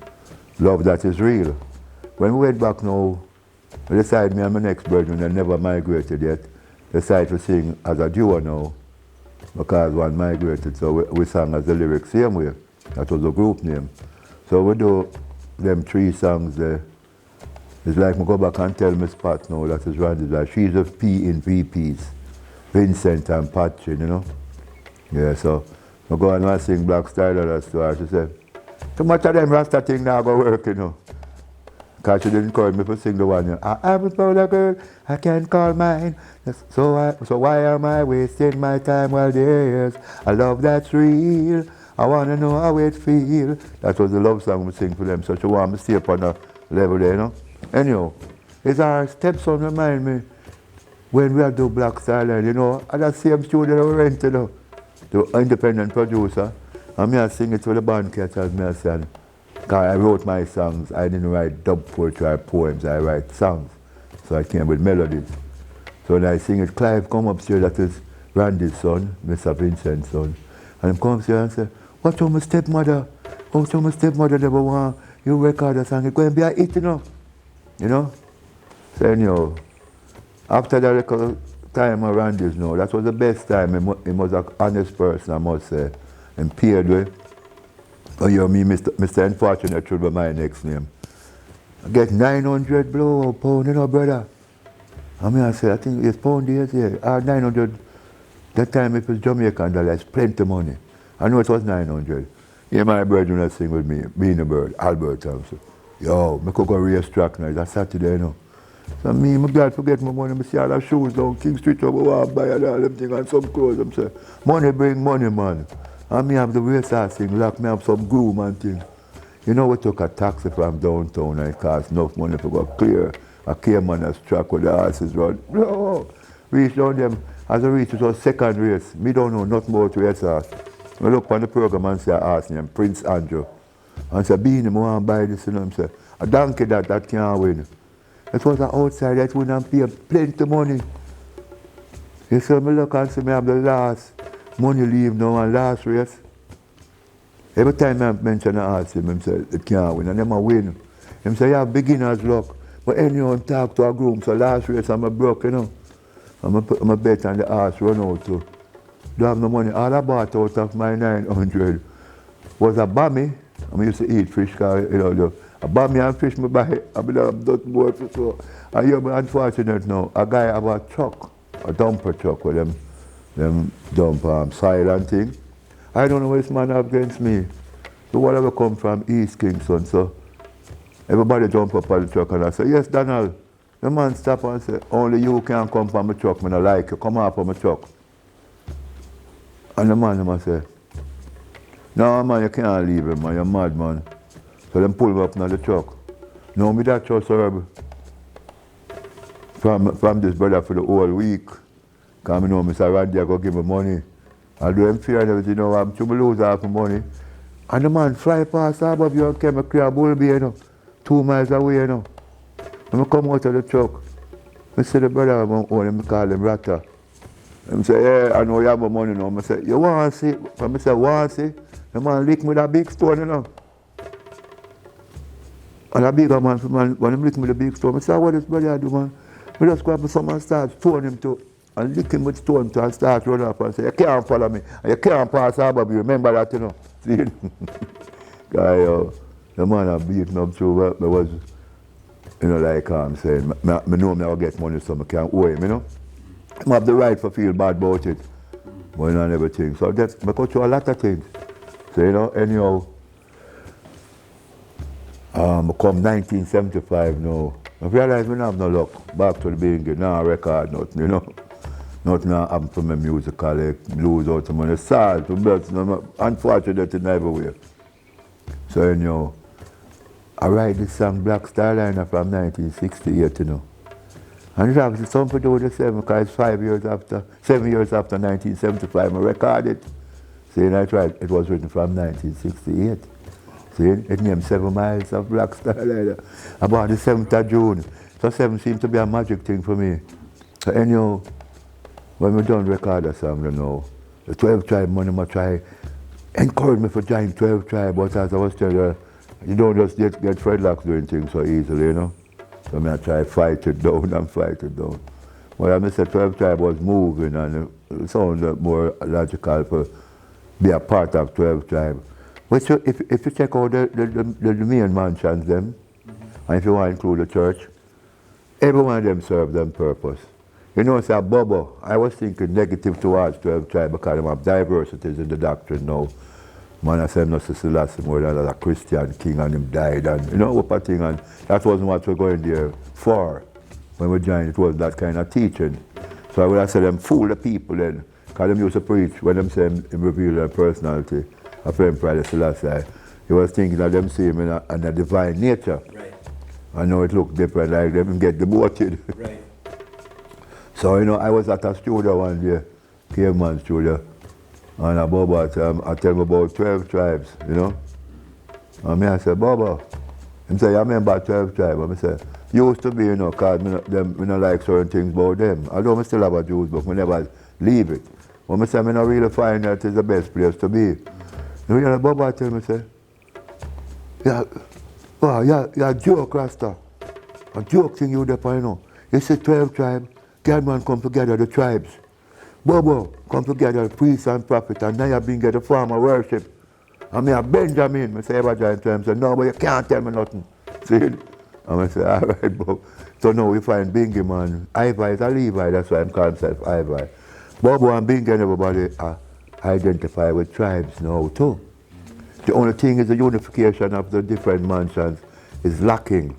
Speaker 2: Love That Is Real. When we went back now, we decided me and my next brethren, they never migrated yet, decided to sing as a duo now. because one migrated, so we sang as the lyrics same way. That was the group name. So we do them 3 songs there. It's like me go back and tell my spot now that is Randy's like she's a P in VPs. Vincent and Patrick, you know. Yeah, so I go and sing Black Style and that to her. She said, too much of them Rasta thing now go work, you know. Because she didn't encourage me to sing the one, you know, I haven't found a girl I can't call mine. So why am I wasting my time while there's a love that's real? I want to know how it feels. That was the love song we sing for them. So she want me to stay up on the level there, you know. Anyhow, it's our stepson remind me when we had do Black Style, you know, at that same studio we rented, you know, the independent producer. And me I sing it to the band cat as me I said. Because I wrote my songs, I didn't write dub poetry or poems, I write songs. So I came with melodies. So when I sing it, Clive come upstairs, that is Randy's son, Mr. Vincent's son. And he comes here and say, what about my stepmother? How come my stepmother never want you record a song? It's going to be a hit, you know? You know? So anyhow, after that little time of Randy's now, that was the best time. He was an honest person, I must say. And paid with. Oh, you know, me, Mr. Unfortunate should be my next name. I get 900 blow pound, you know, brother. I mean, I said, I think it's pound days, yeah. 900, that time it was Jamaican dollars, plenty money. I know it was 900. Yeah, my brother when I sing with me, being a bird, Albert Thompson. Yo, I could go race track now, that's Saturday, you know. So me, I'm glad to get my money. I see all the shoes down King Street, I want to buy all them things and some clothes. I'm saying, money bring money, man. And me have the race horse thing, like me have some groom and thing. You know, we took a taxi from downtown and it cost enough money to go clear a Cayman's track where the horses run. No, reach down them. As I reach, it was second race. Me don't know nothing about race horse. I look on the program and say a horse named Prince Andrew. And say, Beanie, I want to buy this, you know. I say, a donkey that can't win. It was an outside that wouldn't pay plenty money. You see, me look and see me have the last money leave now and last race. Every time I mention a horse, him say it can't win, and them a win. Him say, you have beginner's luck. But anyone talk to a groom, so last race I'm a broke, you know. I'm a bet on the horse run out too. Don't have no money. All I bought out of my 900 was a bammy. I used to eat fish, cause, you know, a bammy and fish me buy. I mean, I've done more for so. And you're unfortunate now. A guy have a truck, a dumper truck with them dump soil and thing. I don't know what this man have against me. So whatever come from East Kingston, so everybody jump up on the truck and I say, yes, Donald. The man stop and say, only you can come from my truck, man, I like you, come up on my truck. And the man must say, no man, you can't leave him, man, you're mad, man. So them pull him up in the truck. No, me that trust herb from this brother for the whole week. Because I know Mr. Randy, I go give me money. I do him fear and everything, you know, I'm to lose half my money. And the man fly past above you and came a clear bull bay, you know, 2 miles away, you know. When I come out of the truck, I see the brother of my own, I call him Rata. I say, yeah, I know you have my money now. I say, you want to see? I say, want to see? The man lick me with a big stone, you know. And a bigger man, when he lick me with a big stone, I say, what this brother do, man? I just go up with someone and start stone him to, and lick him with stone to and start running up and say, you can't follow me, and you can't pass above you. Remember that, you know. See? Guy, the man I beat me up through, I was, you know, like I'm saying, I know I will get money so I can't owe him, you know. I have the right to feel bad about it, but you know, and everything. So that's, I go through a lot of things. So, you know, anyhow, I come 1975 now. I realize we don't have no luck. Back to the beginning, no record, nothing, you know. Nothing happened for my music, I lose out of money. Sad, but unfortunate in every way. So, anyhow, I write this song Black Starliner from 1968, you know. And it has something to do with the 7, because it's 7 years after 1975, I recorded it. See, and I tried, it was written from 1968. See, it named 7 Miles of Black Starliner. About the 7th of June. So 7 seemed to be a magic thing for me. So anyhow, when we done record a song, you know, the 12 tribe money, I try, encourage me for join 12 tribe, but as I was telling you, you don't just get dreadlocks doing things so easily, you know. So I try fight it down and fight it down. Well, I said 12 tribe was moving and sound more logical for be a part of 12 tribe. But you, if you check out the main mansions them, and if you want to include the church, every one of them serve them purpose. You know, say Bobo, I was thinking negative towards 12 tribe because they have diversities in the doctrine now. Man, I said, I'm not Selassie more than a Christian king and him died and, you know, what a thing. And that wasn't what we're going there for. When we joined, it was that kind of teaching. So I would have said them fool the people then. Because them used to preach when them say him reveal their personality of Emperor Selassie. He was thinking that them see him in a divine nature.
Speaker 1: Right.
Speaker 2: I know it looked different, like them get demoted.
Speaker 1: Right.
Speaker 2: So, you know, I was at a studio one day, Caveman studio, and a Bobo I tell him about 12 tribes, you know. And I said, Bobo, he said, you remember 12 tribes? And I said, used to be, you know, because I don't like certain things about them. Although I still have a Jews book, I never leave it. But I say, I don't really find that it's the best place to be. You know, Bobo tell me, say, yeah, oh, yeah, joke, Rasta. A joke thing you there, you know. You see 12 tribes, God man come together, the tribes. Bobo come together, priest and prophet, and now you been get a form of worship. And me a Benjamin, I say, ever join to him, say, no, but you can't tell me nothing. See? And I say, all right, Bob. So now we find Bingy, man. Ivi is a Levi, that's why I'm calling himself Ivi. Bobo and Bingy and everybody identify with tribes now too. The only thing is the unification of the different mansions is lacking.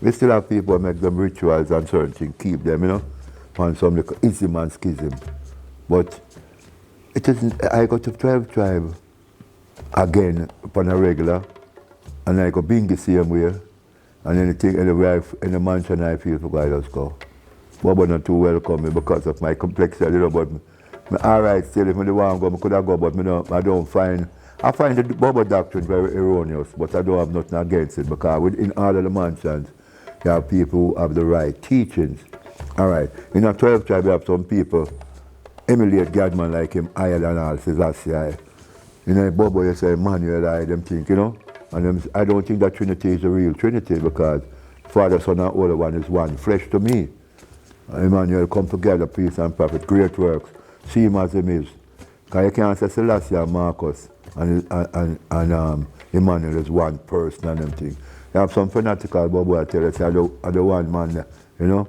Speaker 2: We still have people who make them rituals and certain things, keep them, you know, on some like ism and schism. But it isn't, I go to 12 tribe again upon a regular, and I go Bingy same way, and anything, anywhere, any mansion I feel for God, I just go. Bobo not too welcome me because of my complexity, you know, but me alright still, if I want to go, I could have go, but I don't find, I find the Bobo doctrine very erroneous, but I don't have nothing against it because within all of the mansions, you have people who have the right teachings. Alright, in a 12 tribe, you have some people emulate Godman like him, higher and all, Selassie. You know, Bobo, you say Emmanuel, I them think, you know, and them, I don't think that Trinity is the real Trinity because Father, Son, and Holy One is one flesh to me. Emmanuel come together, priest and prophet, great works, see him as him is. Because you can't say Selassie and Marcus and Emmanuel is one person and them things. You have some fanatical Bobo I tell you, say, I the one man, you know.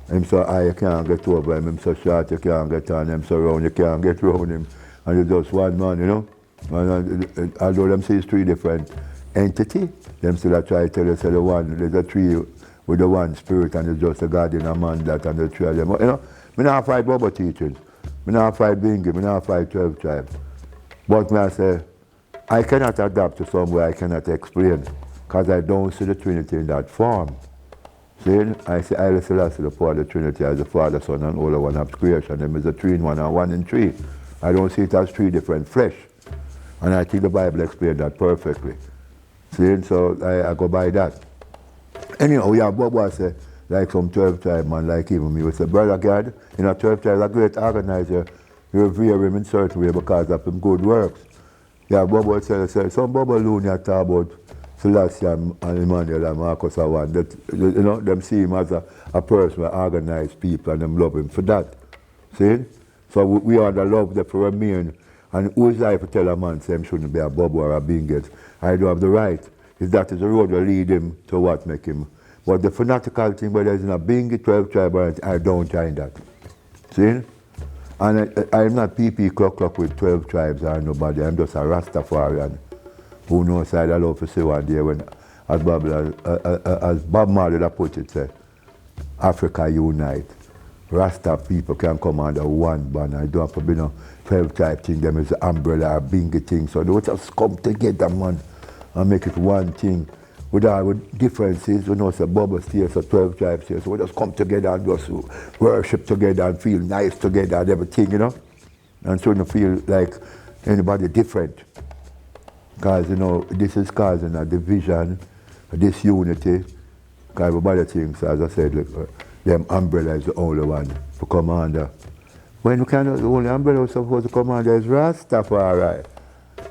Speaker 2: Him so high, you can't get over him. Him so short, you can't get on him. So round, you can't get round him. And you're just one man, you know. And although them say it's three different entities, them still try to tell you, say the one, there's a tree with the one spirit and it's just a God in a man that and the three of them. You know, I don't fight Bobo teachings. I don't fight Bingy, I don't fight 12 tribes. But I say, I cannot adapt to somewhere I cannot explain because I don't see the Trinity in that form. See, I say Haile Selassie, the part of the Trinity, as the Father, Son, and Holy One of creation. Them is a three in one and one in three. I don't see it as three different flesh. And I think the Bible explains that perfectly. See, so I go by that. Anyhow, we have Bobo say, like some 12 tribe man, like even me, we say, Brother God, you know, 12 tribe is a great organizer. You revere him in certain way because of him good works. Yeah, Bobo say, some Bobo Looney talk about Selassie and Emmanuel and Marcus are one. That, you know, them see him as a person who organize people and them love him for that. See? So we are the love that for remain. And who is like to tell a man say him shouldn't be a Bobo or a Bingy? I don't have the right. Is that is the road will lead him to what make him. But the fanatical thing, whether it's in a Bingy, 12 tribe or anything, I don't join that. See? And I'm not PP clock with 12 tribes or nobody. I'm just a Rastafarian. Who knows I love to say one day when, as Bob Marley put it, say, Africa unite. Rasta people can come under one banner. I don't have to be no 12 type thing, them is the umbrella or Bingy thing. So they would just come together, man, and make it one thing. With all differences, you know, say Bobo states or 12 tribes here, so we just come together and just worship together and feel nice together and everything, you know. And so you feel like anybody different. Because, you know, this is causing a division, a disunity. Because everybody thinks, as I said, like, them umbrella is the only one to come under. When the only umbrella was supposed to come under is Rastafari.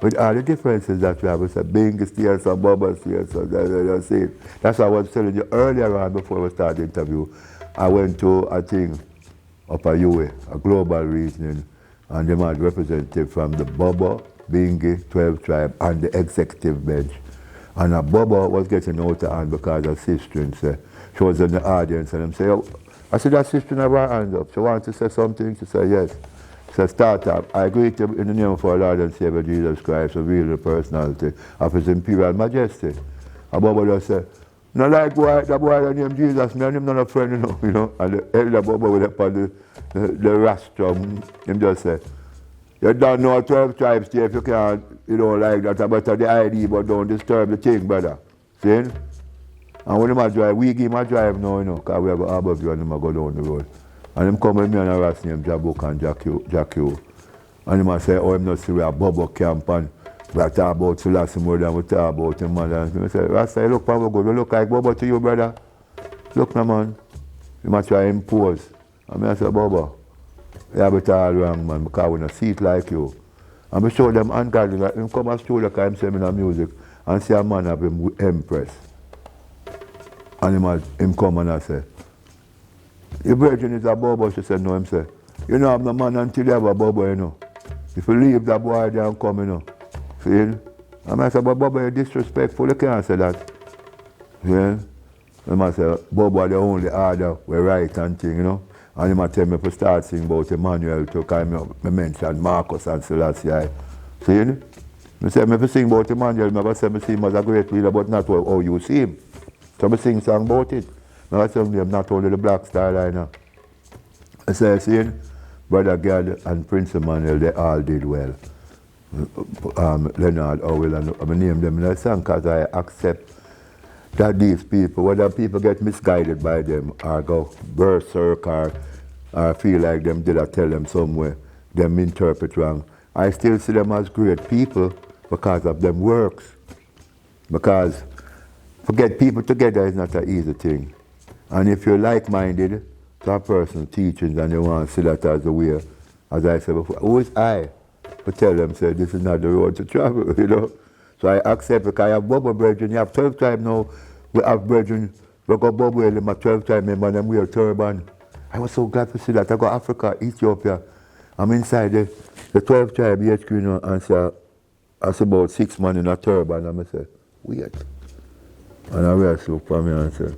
Speaker 2: With all the differences that we have, it's a Bingy stairs and Bobo stairs, so that's it. That's what I was telling you earlier on before we started the interview. I went to, I think, Upper UA, a global reasoning, and them had representative from the Bobo, Bingi, 12 tribe, and the executive bench. And a Bobo was getting out of hand because her sister said, she was in the audience, and them say, oh, I said, that sister never hand up. She wanted to say something? She said, yes. She said, start up. I greet you in the name of our Lord and Savior Jesus Christ, reveal the personality of His Imperial Majesty. A Bobo just said, no like boy, that boy named Jesus, me and him not a friend, you know. And the elder Bobo with upon the rostrum, him just say, you don't know 12 tribes here if you can't, you know, like that about the ID, but don't disturb the thing, brother. See? And when him a drive, we give him a drive now, you know, because we have a harbour view and him a go down the road. And him come with me and a ras named Jabuk and Jack you. And him a say, oh, him not see we a Bobo camp and we talk about Selassie more than we talk about him, man. And I say, Rasta, you look for good, you look like Bobo to you, brother. Look now, man. You must try to impose. And I say, Bobo, you have it all wrong, man, because we don't see it like you. And I show them ungodly, like him come and show like I'm saying in music and see a man of him empress. And him come and I say, your virgin is a Bobo. She said, no, him say, you know I'm the man until you have a Bobo, you know. If you leave that boy there and come, you know. See? And I said, but Bobo, you're disrespectful, you can't say that. See? And I say, Bobo, the only order we right and thing, you know. And he might tell me to start singing about Emmanuel to kind of mention Marcus and Selassie. See? I say, if I sing about Emmanuel, I say I see him as a great leader, but not how you see him. So I sing song about it. I say him not only the Black Star Liner. I say, see, Brother Gad and Prince Emmanuel, they all did well. Leonard Howell, and I name them in a song because I accept that these people, whether people get misguided by them or go berserk or feel like them did I tell them somewhere, them interpret wrong, I still see them as great people because of them works. Because to get people together is not an easy thing. And if you're like-minded to a person's teachings and you want to see that as a way, as I said before, who is I to tell them, say, this is not the road to travel, you know? So I accept because I have Bobo brethren, you have 12 tribes now, we have brethren, we got Bobo in my 12 tribe member and them wear turban. I was so glad to see that. I go Africa, Ethiopia. I'm inside the 12 tribe HQ, you know, and say, I see about 6 men in a turban, and I say, weird. And I rest look for me and say,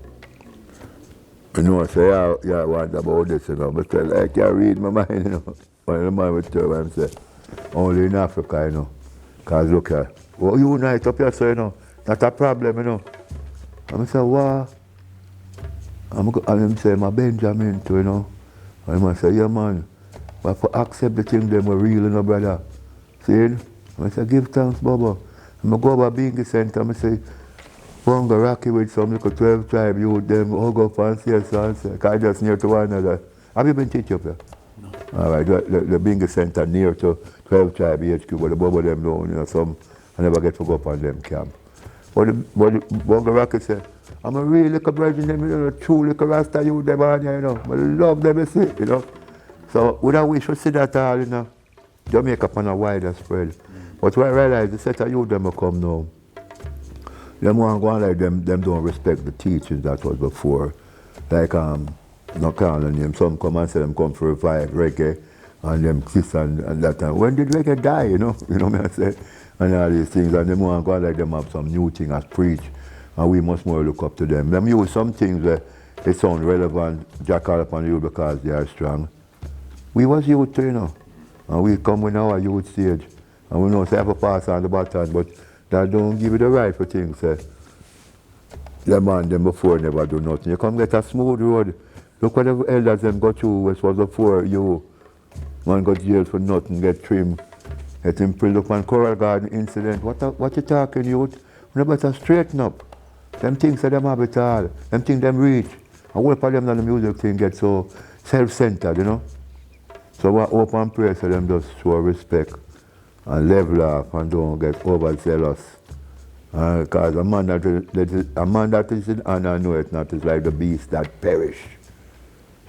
Speaker 2: you know, I say, yeah, I want about this, you know, but I can't read my mind, you know. When the man with turban say, only in Africa, you know. Because look here, well, you unite up here, so, you know, not a problem, you know. And I say, what? And him say, my Benjamin too, you know. And I say, yeah, man, but for accept the thing, them were real, you know, brother. See? And I say, give thanks, Baba. And I go over Bingi Center, and I say, Bongo Rocky with some little 12 tribe youth, them hug up and say, because I just near to one another. Have you been to Ethiopia?
Speaker 1: No.
Speaker 2: All right, the Bingi Center near to 12 tribe HQ, but the Bobo them know, you know, some, I never get to go up on them camp. But the Bongo Rocky said, I'm a real little brother, them, you know, true little Rasta youth, them on here, you know. I love them, you see, you know. So, would I wish to see that all, you know, Jamaica on a wider spread. But when I realize the set of youth them will come now, them want to go on like them don't respect the teachings that was before. Like, not calling them, some come and say them come for revive reggae, and them kiss and that time. When did reggae die, you know? You know what I say? And all these things, and them want to go on like them have some new thing as preach. And we must more look up to them. Them use some things where they sound relevant, jack all upon you because they are strong. We was youth too, you know. And we come with our youth stage. And we know say have a pass on the baton, but that don't give you the right for things. Them man them before never do nothing. You come get a smooth road. Look what the elders them go through, which was before you. Man got jailed for nothing, get trimmed. Get him pulled up on Coral Garden incident. What you talking, youth? We better straighten up. Them things that them have it all. Them things them reach. And what of them that the music thing get so self-centered, you know? So what hope and pray so them just show respect and level up and don't get overzealous. Because a man that is in honor know it not is like the beast that perish.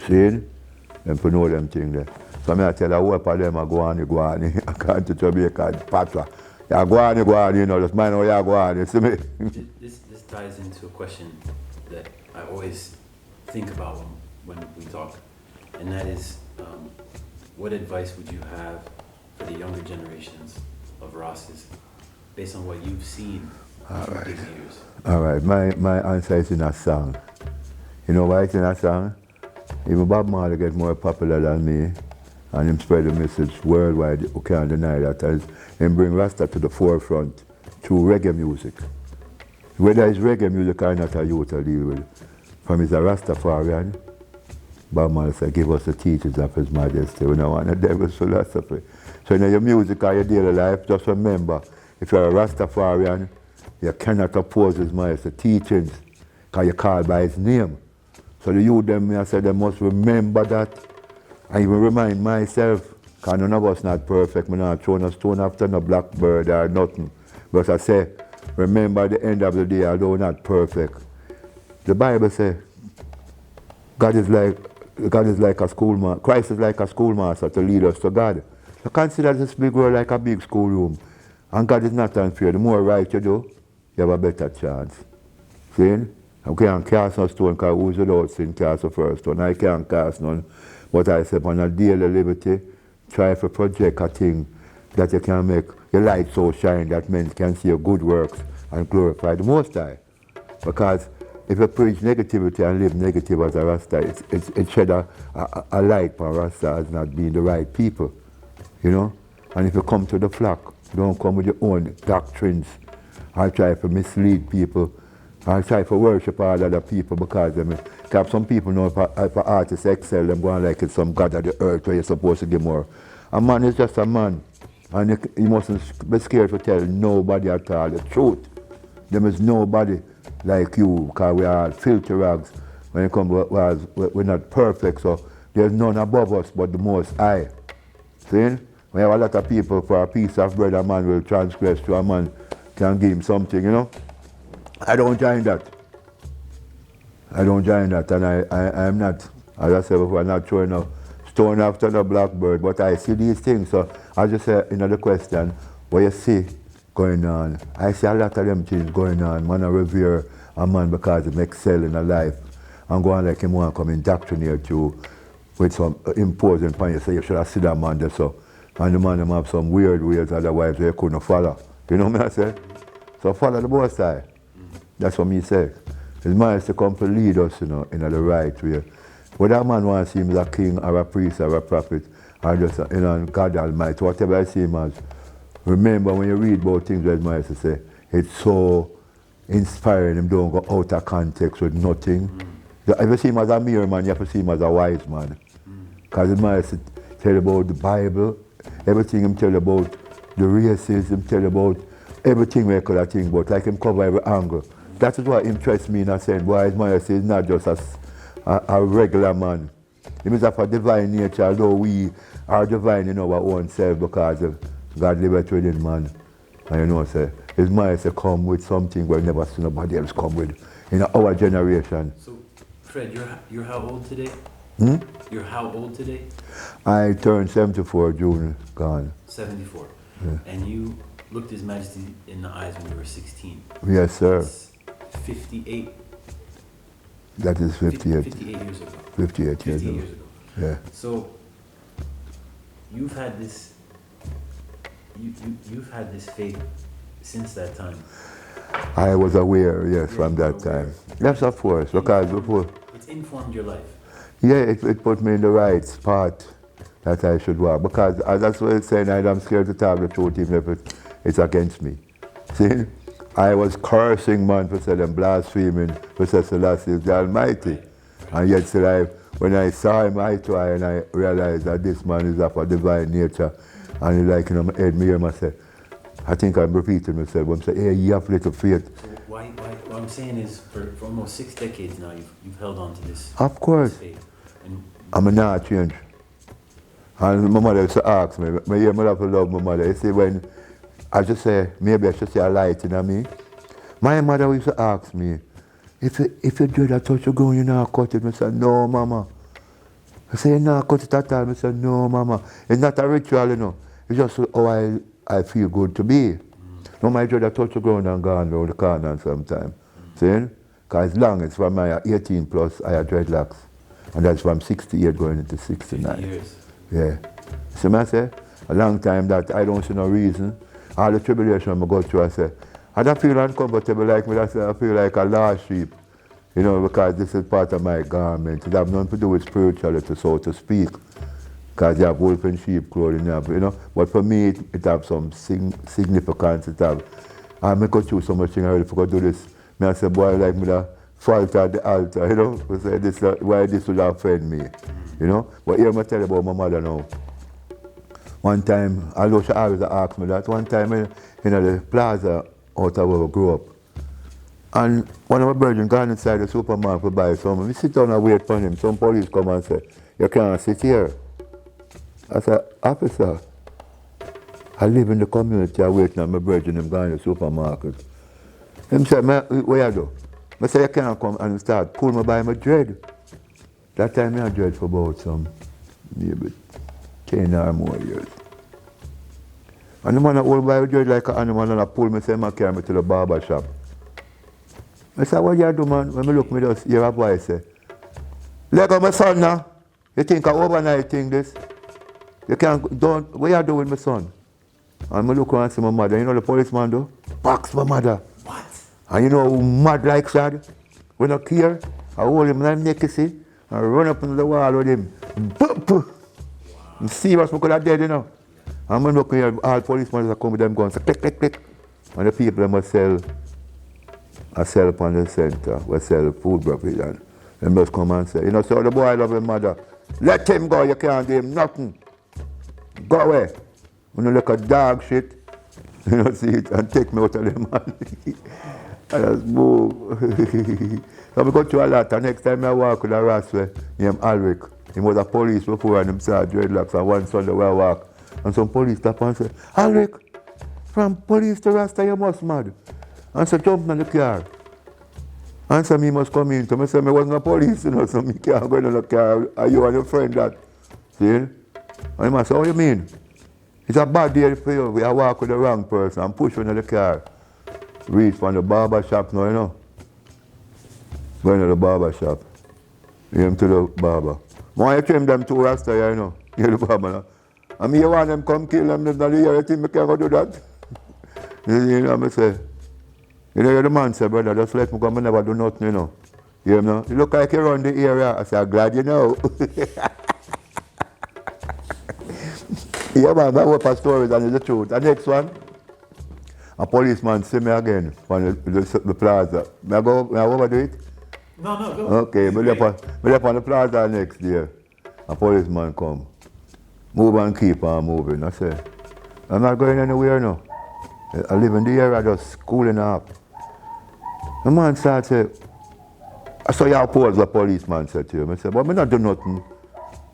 Speaker 2: See? Them to know them things there. So I tell you, hope of them are go on, I can't to Jamaica, Patra. You go on, you know, just mind how you go on, you see me?
Speaker 1: This ties into a question that I always think about when we talk, and that is, what advice would you have for the younger generations of Rastas based on what you've seen through these years?
Speaker 2: All right, my answer is in a song. You know why it's in a song? Even Bob Marley get more popular than me, and him spread the message worldwide. You can't deny that. As him bring Rasta to the forefront through reggae music. Whether it's reggae music or not, a youth to deal with. From his a Rastafarian, Bob Marley said, give us the teachings of His Majesty. We don't want the devil's philosophy. So in your music or your daily life, just remember, if you're a Rastafarian, you cannot oppose His Majesty teachings, because you're called by His name. So the youth them, I said, they must remember that. I even remind myself, because none of us not perfect. I'm not throwing a stone after no blackbird or nothing. But I say, remember at the end of the day, although not perfect. The Bible says, God is like a schoolmaster. Christ is like a schoolmaster to lead us to God. So consider this big world like a big schoolroom. And God is not unfair. The more right you do, you have a better chance. See? I can't cast no stone because who's without sin cast the first stone. I can't cast none. But I say on a daily liberty, try to project a thing that you can make your light so shine that men can see your good works and glorify the Most High. Because if you preach negativity and live negative as a Rasta, it shed a light on Rasta as not being the right people. You know? And if you come to the flock, don't come with your own doctrines or try to mislead people or try to worship all other people because have some people know if an artist excel, them going like it's some god of the earth where you're supposed to give more. A man is just a man. And you mustn't be scared to tell nobody at all the truth. There is nobody like you, because we are filthy rags. When it comes to we're not perfect, so there's none above us but the Most High. See? We have a lot of people for a piece of bread a man will transgress to a man can give him something, you know? I don't join that. I don't join that, and I am not, as I said before, I'm not throwing a stone after the blackbird, but I see these things. So I just say, the question, what you see going on, I see a lot of them things going on. Man, I revere a man because he excel in a life and go on like him want to come indoctrinate you with some imposing upon you, say you should have seen that man there, so. And the man them have some weird ways, otherwise they couldn't follow. You know what I say? So follow the both side. That's what me say. His man is to come to lead us, in the right way. Whether a man wants to see him as a king or a priest or a prophet or just God Almighty, whatever I see him as, remember when you read about things that man used to say, it's so inspiring, him don't go out of context with nothing. If you see him as a mere man, you have to see him as a wise man. Because the man used to tell you about the Bible, everything him tell you about the races, him tell you about everything we could think about, like him cover every angle. That is what interests me in a sense. Why his man says not just a regular man. He means have a divine nature, although we are divine in our own self because of God liveth within man. And say, his man say come with something we never seen nobody else come with in our generation.
Speaker 1: So, Fred, you're how old today? You're how old today?
Speaker 2: I turned 74 June, gone.
Speaker 1: 74.
Speaker 2: Yeah.
Speaker 1: And you looked His Majesty in the eyes when you were 16.
Speaker 2: Yes, sir.
Speaker 1: That's 58.
Speaker 2: That is 58.
Speaker 1: 58 years ago.
Speaker 2: 58 years ago. Yeah.
Speaker 1: So you've had this. You've had this faith since that time.
Speaker 2: I was aware, yes, from that time. Yes, of course, because before.
Speaker 1: It's informed your life.
Speaker 2: Yeah, it put me in the right spot that I should walk. Because as that's what it's saying, I'm scared to tell the truth even if it's against me. See? I was cursing man for saying them blaspheming for saying Selassie is the Almighty. And yet still when I saw him eye to eye and I realized that this man is of a divine nature and he like my head me hear myself. I think I'm repeating myself, but I'm saying, hey, you have little faith.
Speaker 1: So why what I'm saying is for almost 6 decades now you've held on to this.
Speaker 2: Of course.
Speaker 1: This faith. And
Speaker 2: I'm not change. And my mother used to ask me, I hear my love my mother. You see when I just say, maybe I should say a light in me. My mother used to ask me, if you do that touch you ground, you not cut it. I said, no, mama. I say, you not cut it at all. I said, no, mama. It's not a ritual, It's just how I feel good to be. No, my brother touch the ground and gone around the corner sometime. See? Because long as from my 18 plus, I had dreadlocks. And that's from 68 going into
Speaker 1: 50
Speaker 2: 69.
Speaker 1: years.
Speaker 2: Yeah. So I say, a long time that I don't see no reason. All the tribulation I go through, I say, I don't feel uncomfortable like me, I feel like a lost sheep. You know, because this is part of my garment. It have nothing to do with spirituality, so to speak. Because you have wolf and sheep clothing, you know. But for me, it have some significance. It have, I make go through so much thing, I really forgot to do this. I say, boy, like me, the fault at the altar, you know. I say, this, why this would offend me, you know. But here I tell you about my mother now. One time, although she always asked me that, one time in the plaza out of where we grew up, and one of my brethren gone inside the supermarket to buy something. We sit down and wait for him. Some police come and say, you can't sit here. I said, officer, I live in the community, I wait on my brethren, him gone in the supermarket. Him said, where you do? I said, you can't come and start pull me by my dread. That time I dread for about some, maybe 10 or more years. And the man that hold by my dread like an animal and I pull me, say, I carry me to the barber shop. I said, what you do, man? When I look, me just hear a voice say, let go my son now. You think I overnight thing this? You can't, don't, what you do with my son? And I look around and see my mother. You know the policeman do? Box my mother.
Speaker 1: What?
Speaker 2: And you know who mad like sad? When I care, I hold him like neck, you see, and run up into the wall with him. Wow. I'm serious, I could have dead, you know. And I look here, all policemen that come with them guns, click, click, click. And the people them must sell upon the center, we sell food provision. Them just come and say, you know, so the boy love his mother. Let him go, you can't do him nothing. Go away. When you look at dog shit, you know, see it, and take me out of the man. I just move. So I go through a lot, and next time I walk with a Rastafari named Alric. He was a police before and him saw dreadlocks, and one Sunday where I walk. And some police stop and say, Alric, from police to Rasta, you must mad. And so jump in the car. And so me must come in. So I say, I wasn't a police, you know, so me can't go in the car. Are you and your friend that? See? And he must say, what do you mean? It's a bad day for you. We are walk with the wrong person and push in the car. Reach from the barber shop now, you know. Going to the barber shop. Him to the barber. Why you trim them two Rasta, you know? You're the barber now. And me, you want them come kill them, not here, you think me can't go do that? You know, I say, you know, you're the man, say, brother, just let me go, I never do nothing, you know. You know, you look like you run the area. I say, I'm glad you know. Yeah, man, that was for stories and it's the truth. The next one, a policeman see me again on the plaza. May I go overdo it?
Speaker 1: No, go.
Speaker 2: Okay, me left on the plaza next day. A policeman come. Move and keep on moving. I say, I'm not going anywhere now. I live in the area just cooling off. The man started say, I saw you oppose the policeman said to him. I said, but I not do nothing.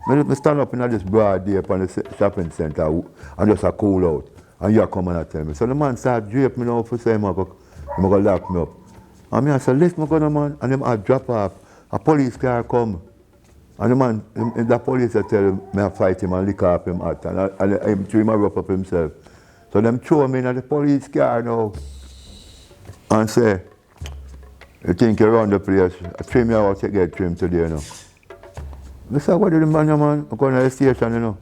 Speaker 2: I stand up in this broad day upon the shopping center and just a cool out. And you come and tell me. So the man started drape me now for saying I'm going to lock me up. And I said, listen, I'm going to man. And I drop off. A police car come. And the man, the police tell him, I fight him and lick off him hat. And him threw him rough up himself. So them throw me in the police car now. And say, you think you run the place? I trim you out to get trimmed today now. I said, what did the man? I'm going to the station, you know.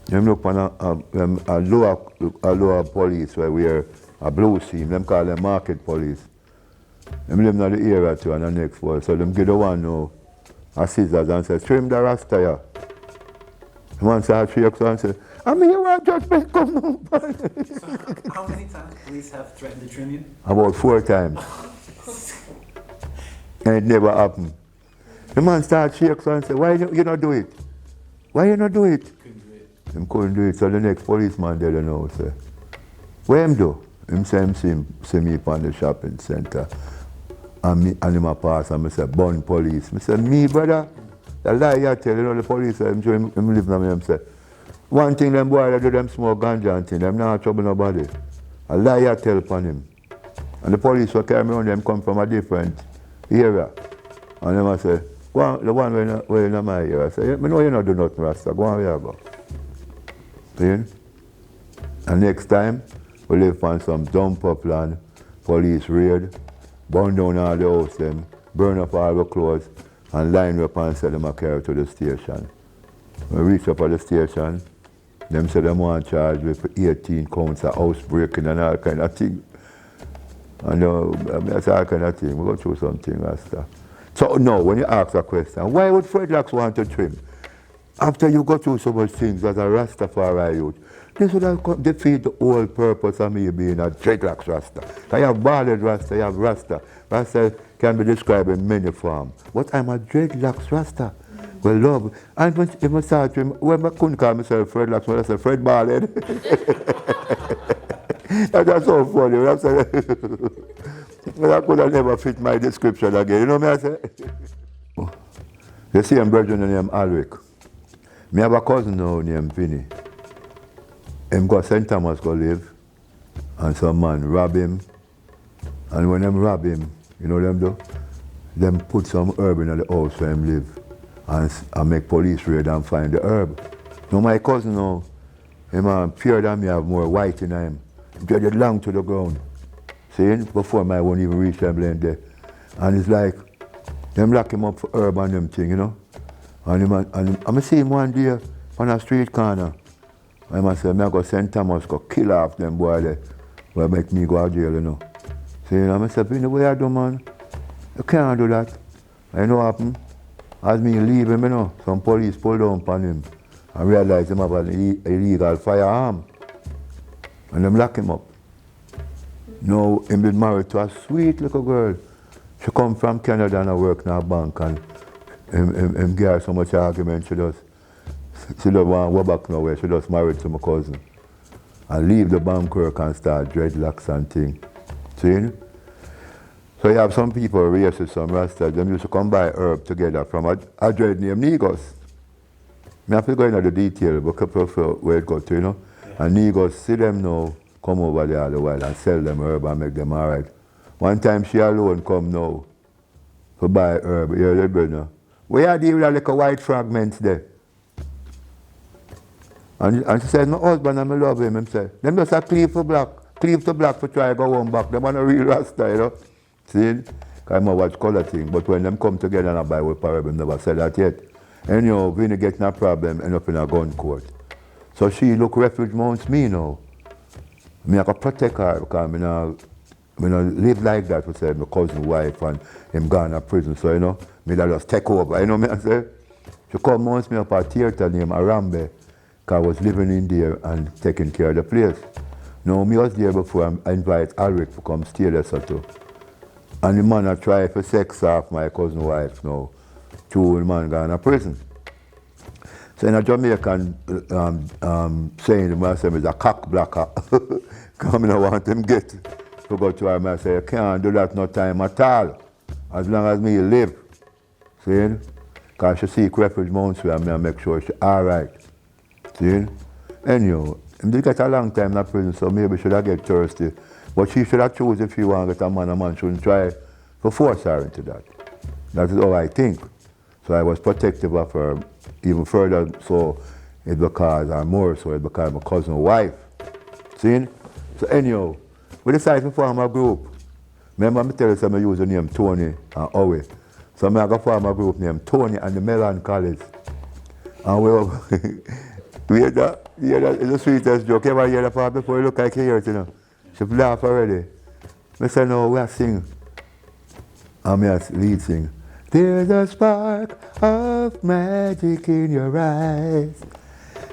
Speaker 2: Them look on a lower police where we are a blue team. Them call them market police. Them live in the area too and the next one. So them give the one now a scissors and say, trim the Rasta here. The man said, and say, I mean, you want judgment come now.
Speaker 1: So how many times police have threatened to trim you?
Speaker 2: About 4 times. And it never happened. The man started shaking and said, why you not do it? Why you not do it?
Speaker 1: Couldn't do it.
Speaker 2: Him couldn't do it. So the next policeman there now say, what him do? Him say him see me on the shopping center. And him a pass and I say, burn police. I say, me brother? The lie you tell, you know the police, I'm sure him live in him say, one thing them boy they do them smoke ganja and thing, them not trouble nobody. A lie you tell upon him. And the police will carry me on them come from a different area. And them I say, go on, the one where in my area. I say, I know you not do nothing, Rasta, go on where you go. See? And next time, we live on some dump up land, police raid, burn down all the house them, burn up all the clothes, and line me up and said them a carry to the station. When we reach up at the station, them said them want to charge me for 18 counts of house breaking and all kind of thing. And that's all kind of thing. We go through something, Rasta. So now, when you ask a question, why would Fredlocks want to trim? After you go through so much things as a Rastafari youth, this would have defeat the whole purpose of me being a dreadlocks Rasta. I have baldhead Rasta, I have Rasta. Rasta can be described in many forms. But I'm a dreadlocks Rasta. Well, love. And when I start to, when I couldn't call myself Fredlocks, when I said Fred Baldhead. That's so funny. When I said, well, I could have never fit my description again. You know what I say? You see, I'm brother named Alric. I have a cousin now named Vinny. Him go St. Thomas go live, and some man rob him. And when them rob him, you know them do? Them put some herb in the house where him live, and make police raid and find the herb. Now my cousin now, him pure than me have more white in him. Dreaded long to the ground. See, before my won't even reach them land there. And it's like, them lock him up for herb and them thing, you know? And I see him one day on a street corner. I must say, I go St. Thomas, go kill off them boy there. Will make me go to jail, you know. See, I say, in the way I do, man, you can't do that. I know what happened. As me leave him, you know, some police pulled down upon him and realized him have an illegal firearm. And them lock him up. Now, him been married to a sweet little girl. She come from Canada and I work in a bank, and him give her so much argument. She don't want to go back nowhere. She just married to my cousin. And leave the bank work and start dreadlocks and thing. See? So you have some people, racist, some Rastas, them used to come buy herb together from a dread named Negos. I have to go into the detail, but where it got to, you know. Yeah. And Negos see them now, come over there all the while and sell them herb and make them alright. One time she alone come now to buy herb, you hear brother. Where are the little white fragments there? And she said, my husband and I love him, said. Them just a cleave to black for try to go home back. Them are a real Rasta, you know. See? Because I watch color thing, but when them come together and buy with herb, never said that yet. Anyhow, Vinny getting a problem, end up in a gun court. So she look refuge mounts me now. I have to protect her because I don't live like that with my cousin's wife and him gone to prison. So, you know, I just take over. You know what I say? She come mounts me up a theater named Arambe because I was living in there and taking care of the place. Now, I was there before I invite Alric to come stay there so too. And the man I try for sex off my cousin's wife now. Two man gone to prison. So in a Jamaican saying, the man said, he's a cock blocker. Because I want him get to go to her. I say, you can't do that no time at all. As long as me live. See? Because she seek refuge mounts where I make sure she's all right. See? Anyhow, he did get a long time in the prison, so maybe she should have get thirsty. But she should have choose if she want to get a man shouldn't try to force her into that. That is how I think. So I was protective of her even further, so it's because, or more so, it's because my cousin's wife. See? So anyhow, we decided to form a group. Remember I tell you I use the name Tony and Owe. So I go form a group named Tony and the Melancholies. And we hear that? It's the sweetest joke. You ever hear that part before? You look like you hear it, you know. She laugh already. I say, no, we are sing. And me lead sing. There's a spark of magic in your eyes.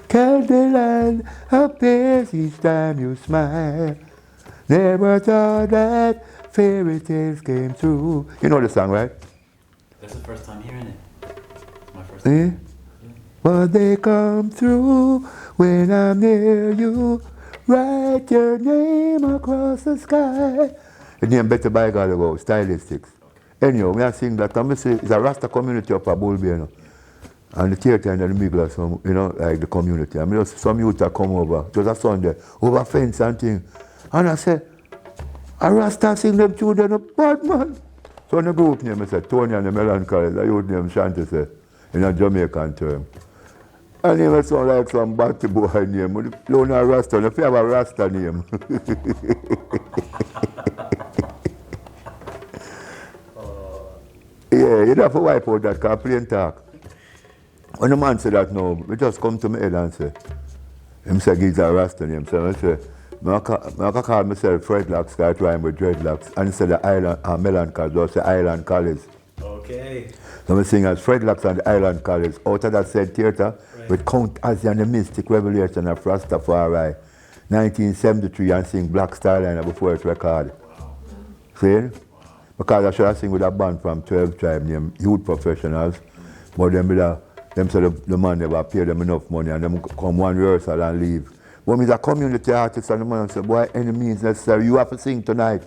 Speaker 2: Candleland appears each time you smile. Never thought that fairy tales came true. You know the song, right?
Speaker 1: That's the first time hearing it. My first time. Yeah.
Speaker 2: But they come through when I'm near you. Write your name across the sky. The name better by God go, Stylistics. Anyhow, we are seeing that, it's a Rasta community up at Bulby, you know. And the theater in the middle of some, you know, like the community. I mean, some youth have come over, it was a Sunday, over fence and thing. And I said, a Rasta sing them children a bad man. So in the group name, I said, Tony and the Melancholies, a youth name Shanti say, in a Jamaican term. And he was sound like some batty boy name. But don't have a Rasta, if you have a Rasta name. Yeah, you don't have to wipe out that car, plain talk. When the man said that now, we just come to me head and say, him say he's a Rasta name. So I say, I call myself Fredlocks, start rhyme with dreadlocks. And instead of island and melancholy, just say island colors.
Speaker 1: Okay.
Speaker 2: So I sing as Fredlocks and the island colors. Out of that said theatre, with Count Ozzy and the Mystic Revelation of Rastafari, 1973, and sing Black Starliner before it record.
Speaker 1: Wow.
Speaker 2: See? Wow. Because I should have sing with a band from 12 Tribe named Youth Professionals, but them said the man never pay them enough money and them come one rehearsal and leave. But me a community artist and the man said, boy, any means necessary, you have to sing tonight.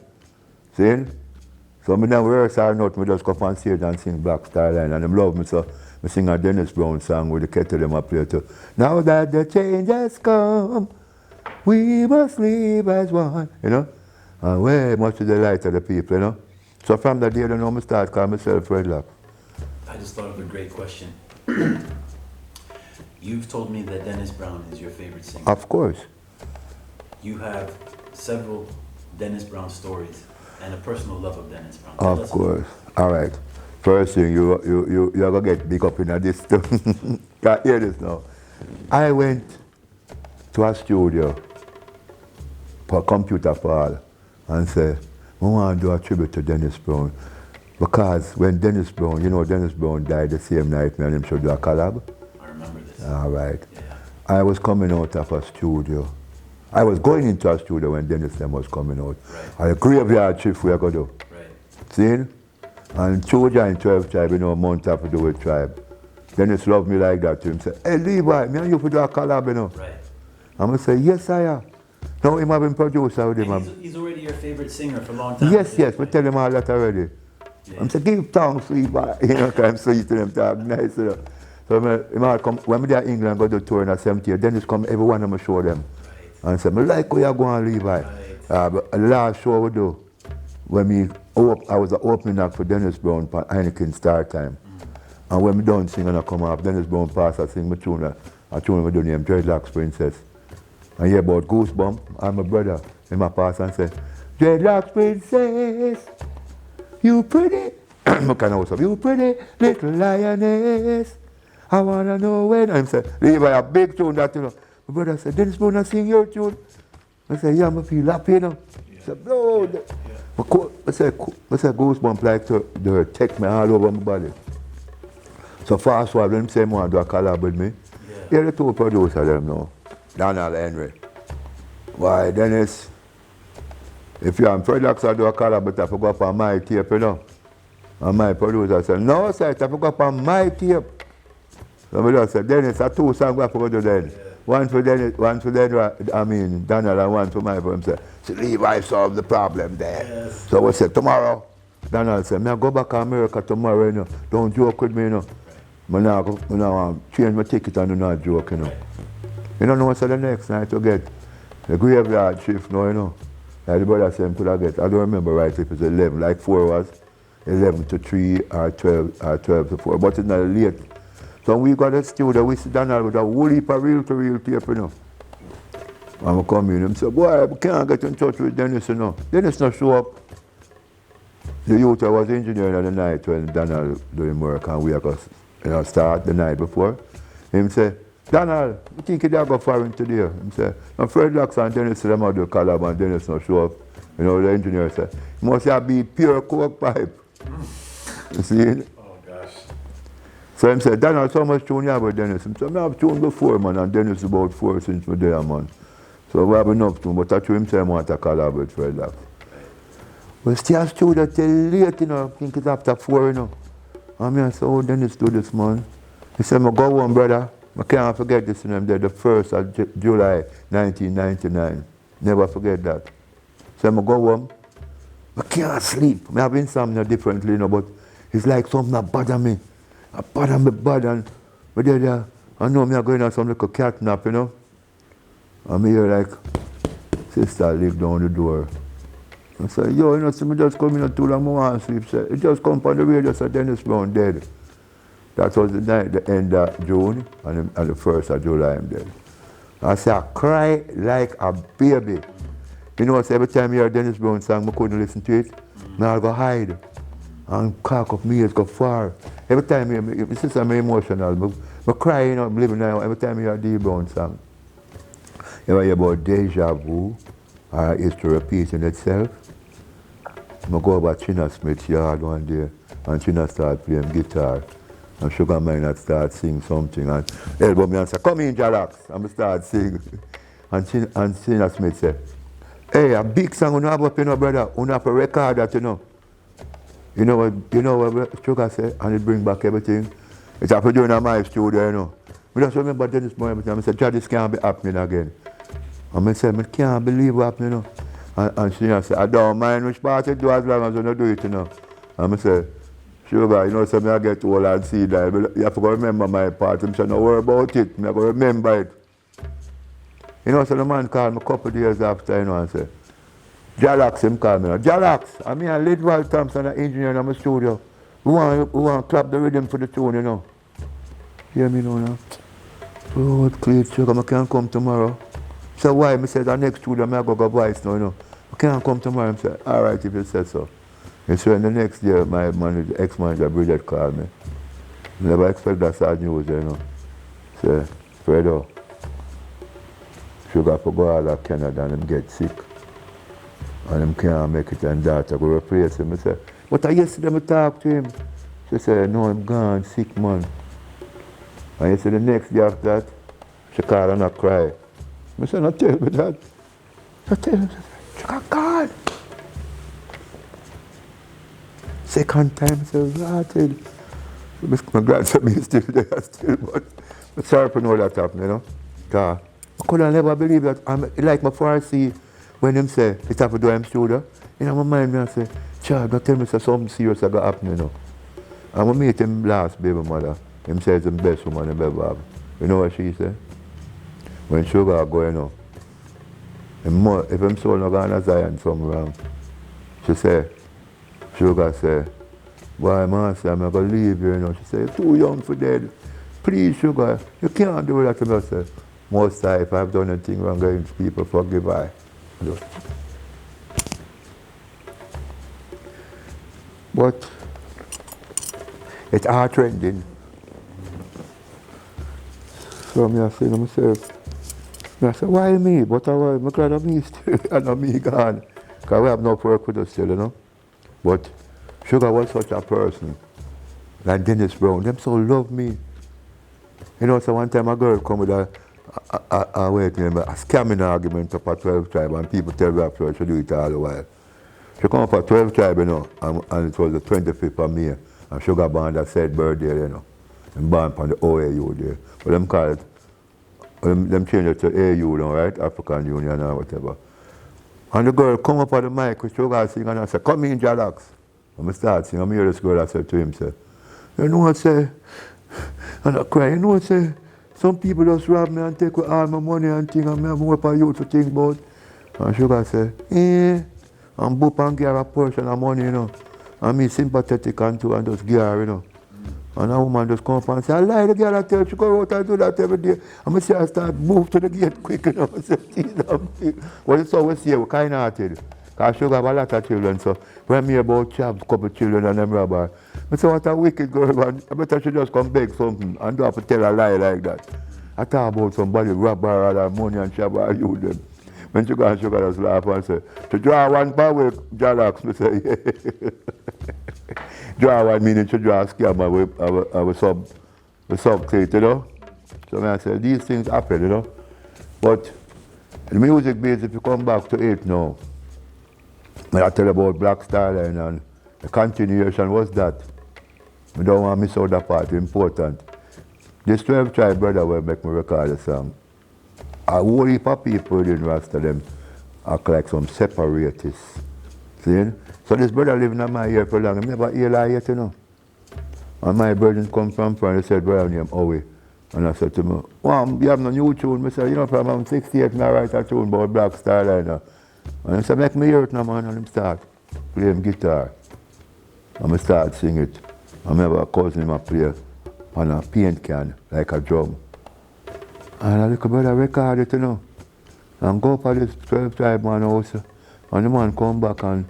Speaker 2: See? So me don't rehearse or not, me just come on stage and sing Black Starline and them love me, so I sing a Dennis Brown song with the kettle them a play too. Now that the change has come, we must live as one, you know? And way much to the delight of the people, you know? So from that day, I don't know, I start calling myself Redlock.
Speaker 1: I just thought of a great question. You've told me that Dennis Brown is your favorite singer.
Speaker 2: Of course.
Speaker 1: You have several Dennis Brown stories and a personal love of Dennis Brown.
Speaker 2: Of course. All right. First thing, you're going to get big up in this too. Can't hear this now. I went to a studio for a computer hall and said, I want to do a tribute to Dennis Brown. Because when Dennis Brown, you know Dennis Brown died the same night, me and him should do a collab.
Speaker 1: I remember this.
Speaker 2: All right.
Speaker 1: Yeah.
Speaker 2: I was coming out of a studio. I was going into a studio when Dennis them was coming out.
Speaker 1: Right.
Speaker 2: And a graveyard shift we are going to do.
Speaker 1: Right.
Speaker 2: See? And Choja in 12 Tribe, you know, a month have to do with Tribe. Dennis loved me like that to him. Say, hey Levi, me and you for do a collab, you know.
Speaker 1: Right.
Speaker 2: I'm going to say, yes I am. Now him have been producer with him.
Speaker 1: And he's already your favorite singer for a long time.
Speaker 2: Yes, we tell him all that already.
Speaker 1: Yeah.
Speaker 2: I'm saying, give thanks, Levi. You know, because I'm sweet to them, talk nice, you know. So come, when we there in England, go to tour in the 70th, Dennis come, everyone of them show them.
Speaker 1: Right.
Speaker 2: And say, I like how you're going, Levi.
Speaker 1: Right.
Speaker 2: But the last show we do, when I was the opening act for Dennis Brown for Heineken Star Time. And when we done sing and I come off, Dennis Brown pass, I sing my tune, a tune we do named Dreadlocks Princess. And hear about Goosebump, and my brother, in my pass and say, Dreadlocks Princess, you pretty, you pretty little lioness. I wanna know when. And I said, Levi, a big tune that, you know. My brother said, Dennis Brown, I sing your tune. I said, yeah, I feel happy, you know.
Speaker 1: Yeah.
Speaker 2: I said, no. Yeah. I said, Goosebump like to take me all over my body. So fast forward, when him say, I want to do a collab with me. Yeah, the two producers them now. Donald Henry. Why, Dennis, if you're on Fredlocks, I do a collab, but I forgot on my tape, you know. And my producer said, no, sir, I forgot on my tape. So I just said, Dennis, I 2 songs I forgot to then. Yeah. One for Dennis, Donald, and one for my for him. Said, Levi solved the problem there. Yes. So I said, tomorrow. Donald said, I go back to America tomorrow, you know. Don't joke with me, you know. Right. I now change my ticket and do not joke, you know. Right. You don't know what's the next night to get the graveyard shift now, you know. Like the brother said, could I get, I don't remember right if it's 11, like 4 was 11 to 3 or 12 to 4, but it's not late. So we got a studio, we sit down with a whole heap of reel-to-reel tape, you know. And I come in and say, boy, we can't get in touch with Dennis, you know. Dennis not show up. The youth I was engineering at the night when Donald doing work and we are start the night before. Him say, Donald, you think you'd go foreign today? He said, I'm Fredlocks and Dennis them out do collab and Dennis not show up. You know, the engineer said, you must have be pure coke pipe. You see?
Speaker 1: Oh gosh.
Speaker 2: So he said, Donald, so much tune you have with Dennis? He said, I have tuned before, man, and Dennis about 4 since we're there, man. So we have enough tune, but I told him say I want to collab with Fredlocks. We still studio till late, you know, I think it's after 4, you know. And I said, oh, Dennis do this, man. He said, I go home, brother. I can't forget this in there, the 1st of July 1999. Never forget that. So I go home. I can't sleep. I have insomnia differently, you know, but it's like something that bother me. I bother me bad and I know I'm going on some little cat nap, you know. I'm here like, sister live down the door. I said, yo, you know, see me just come in too long, I want to sleep. So it just come on the radio, said Dennis Brown dead. That was the night, the end of June, and the 1st of July I'm dead. I said, I cry like a baby. You know, so every time you hear Dennis Brown song, I couldn't listen to it. Now I go hide. and cock up me ears go far. Every time my sister I'm emotional. I cry, you know, I'm living now every time I hear a D Brown song. You ever hear about deja vu or history repeating itself? I go over China Smith's yard one day and China start playing guitar and Sugar Miner start sing something and elbow me and say, come in Jalax, and I start sing. And China Smith said, hey, a big song you have up, you know, brother, you have to record that, you know. You know what Sugar said, and it bring back everything. It's after doing in my studio, you know. I just remember Dennis Moore, I said, Jad, this can't be happening again. And I said, I can't believe what's happening, you know. And she said, I don't mind which part you do as long as you don't do it, you know. And I said, Sugar, you know, so I get old and see that. You have to go remember my part. I said, don't worry about it. I go remember it. You know, so the man called me a couple of days after, you know, and said, Jalax, him called me. Jalax, I mean, I Lidwell Thompson, an engineer in my studio. We want to clap the rhythm for the tune, you know. Hear me now? Oh, Cleat, Sugar, I can't come tomorrow. So why? I said, the next studio, I go voice now, you know. I can't come tomorrow. I said, all right, if you said so. And so in the next year, my manager, ex-manager, Bridget, called me. Never expect that sad news, you know. Say, Fredo, Sugar for go out of Canada and him get sick. And him can't make it and daughter go replace him. I said, but I yesterday I talked to him. She said, no, I'm gone, sick man. And yesterday the next day after that, she called and I cried. I said, not tell me that. I tell her, Sugar gone. Second time, I said, rotted. My grandson is still there still, but I'm sorry to know that happened, you know. Because I could have never believe that. I'm like my father see when him say, it's have to do him studio. You know, my mind me and say, Chad, don't tell me say something serious that happen, you know. And when I meet him last baby mother, him says the best woman he ever have. You know what she said? When Sugar go, you know, if him soul not gonna Zion something wrong, she said, Sugar said, boy, master, I'm going to leave you, you know. She said, you're too young for dead. Please, Sugar, you can't do that to me. I said, most time, if I've done anything wrong against people, forgive I. But it's hard trending. So I say to myself, I said, why me? But I'm glad of me still and of me gone. Because we have no work with us still, you know. But Sugar was such a person. Like Dennis Brown, them so love me. You know, so one time a girl come with a scamming argument up at 12 tribe and people tell her after she do it all the while. She come up at 12 tribe, you know, and it was the 25th of May. And Sugar born that said birthday, you know. And born on the OAU there. But them call it, them change it to AU, you know, right? African Union or whatever. And the girl come up on the mic with Sugar sing and I said, come in, Jalax. And I start singing. I hear this girl, I said to him, say, you know what, say, and I cry, you know what, say, some people just rob me and take all my money and things and I have more for you to think about. And Sugar said, and Boop and give her a portion of money, you know. And me sympathetic and too and just give her, you know. And a woman just come up and say, I lie the girl I tell you, she go out and do that every day. And I say, I start move to the gate quick, you know. I say, well, it's always here, we're kind of hearted. Because Sugar have a lot of children, so when me about Chabs, couple children and them robber, I say, what a wicked girl, man. I better she just come beg something and don't have to tell a lie like that. I talk about somebody rob her all her money and Chab her you them. When Sugar just laugh and say, to draw one power, Jalax, I say, yeah. Draw one meaning to draw a scam with subclate, you know. So I say, these things happen, you know. But the music base, if you come back to it now, I tell you about Black Starline and the continuation was that. I don't want to miss out that part, important. This 12 tribe brother will make me record a song. A whole heap of people in Rasta them act like some separatists. See? So this brother living in my ear for long, I never hear that yet, you know. And my brother come from France, he said, brother name Owe. And I said to him, well, you have no new tune? I said, you know, from I'm 68 and I write a tune about Black Starline. And he said, make me hear it now, man, and him start playing guitar. And I start sing it. I remember a cousin him play on a paint can, like a drum. And a little brother record it, you know. And go up at this 12 tribe man house. And the man come back and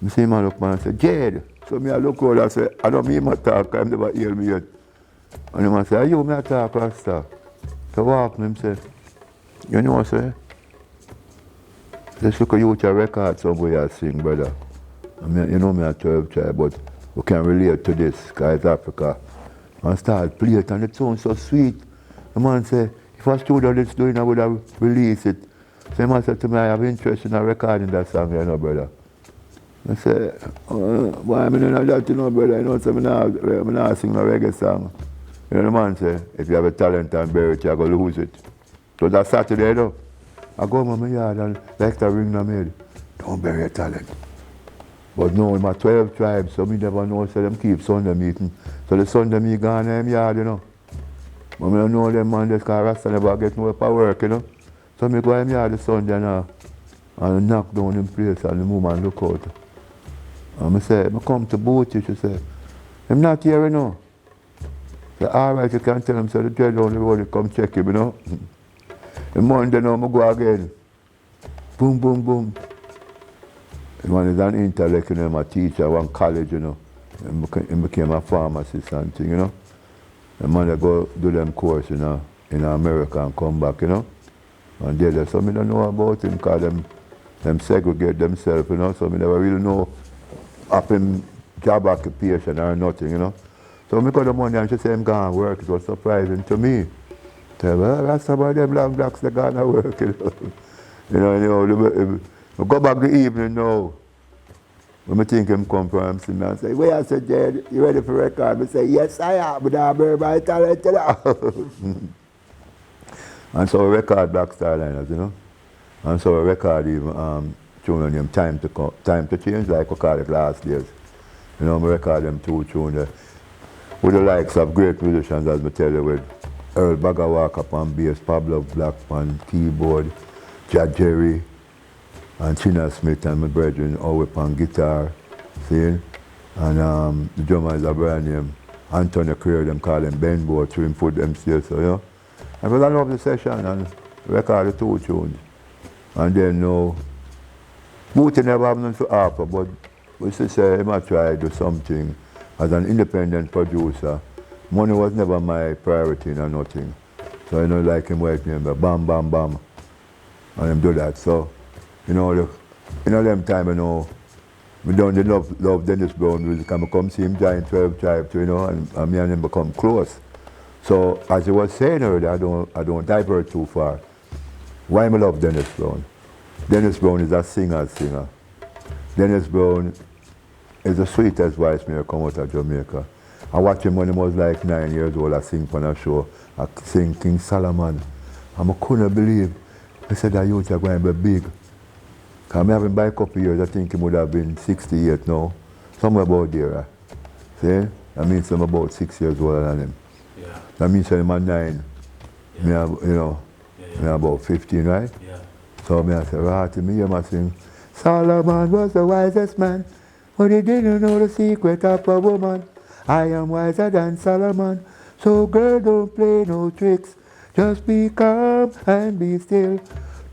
Speaker 2: I see him look man and say, Jade, So me I look out and say, I don't mean my talk, I never hear me yet. And the man say, are you me a talk, Rasta? So walk me, him say, you know what I say? Just look at you with your record somewhere sing, brother. I mean, you know me a 12 tribe, but we can relate to this, because it's Africa. And start play it, and it sounds so sweet. The man say, if a studio that's doing, I would have released it. So the man said to me, I have interest in recording that song, you know, brother. I say, why am I not that, you know, brother? You know, so I'm not sing a reggae song. You know, the man say, if you have a talent and bury it, you're going to lose it. So that Saturday, though, I go to my yard and like to ring them head. Don't bury your talent. But no, in my 12 tribes, so me never know, so them keep Sunday meeting. So the Sunday me gone in them yard, you know. But I don't know them man, just because Rasta never get no for work, you know. So me go in yard the Sunday now and knock down them place and the woman look out. And I say, I come to Booty, she say, I'm not here, you know. Say, all right, you can tell him, so the dread down the road, come check him, you know. The Monday now, I go again. Boom, boom, boom. The man is an intellect, you know, I'm a teacher at one college, you know. He became a pharmacist and thing, you know. The man they go do them course, you know, in America and come back, you know. And they so me don't know about him because them segregate themselves, you know, so me never really know up in job occupation or nothing, you know. So me got the money and she said I'm gone work. It was surprising to me. Say, well, that's about them long blacks they gone to work, you know. I go back the evening now. When I think him come from him and say, where I said, Jed, you ready for record? I say, yes I am, but I'm very my talent, you know. And so I record Black Star Liners, you know. And so I record even tune named Time to Change, like we call it last years. You know, I record them two tunes with the likes of great musicians, as I tell you, with Earl Bagawak upon bass, Pablo Black on keyboard, Jad Jerry, and China Smith and my brethren all upon guitar, see? And the drummer is a brand name, Antonio Creer, them call him Benbow, to him put them still, so, you know. And I love the session and record the two tunes. And then now, Booty never have nothing to offer, but we should say, I might try to do something as an independent producer. Money was never my priority or nothing. So, you know, like him white name, bam, bam, bam, and him do that. So, you know, them time, you know, we don't love Dennis Brown music, and I come see him join 12 Tribe too, you know, and me and him become close. So, as I was saying earlier, I don't divert too far. Why I love Dennis Brown? Dennis Brown is a singer. Dennis Brown is the sweetest voice me come out of Jamaica. I watched him when he was like 9 years old, I sing on a show. I sing King Solomon. And I couldn't believe, I said that youth are going to be big. Because I haven't by a couple of years, I think he would have been 68 now. Somewhere about there. See? That means I'm about 6 years older than him.
Speaker 1: Yeah.
Speaker 2: That means I'm at 9.
Speaker 1: Yeah.
Speaker 2: Me, you know, me about 15, right?
Speaker 1: Yeah.
Speaker 2: So me I say, right, me hear me sing, Solomon was the wisest man, but he didn't know the secret of a woman. I am wiser than Solomon, so girl don't play no tricks. Just be calm and be still.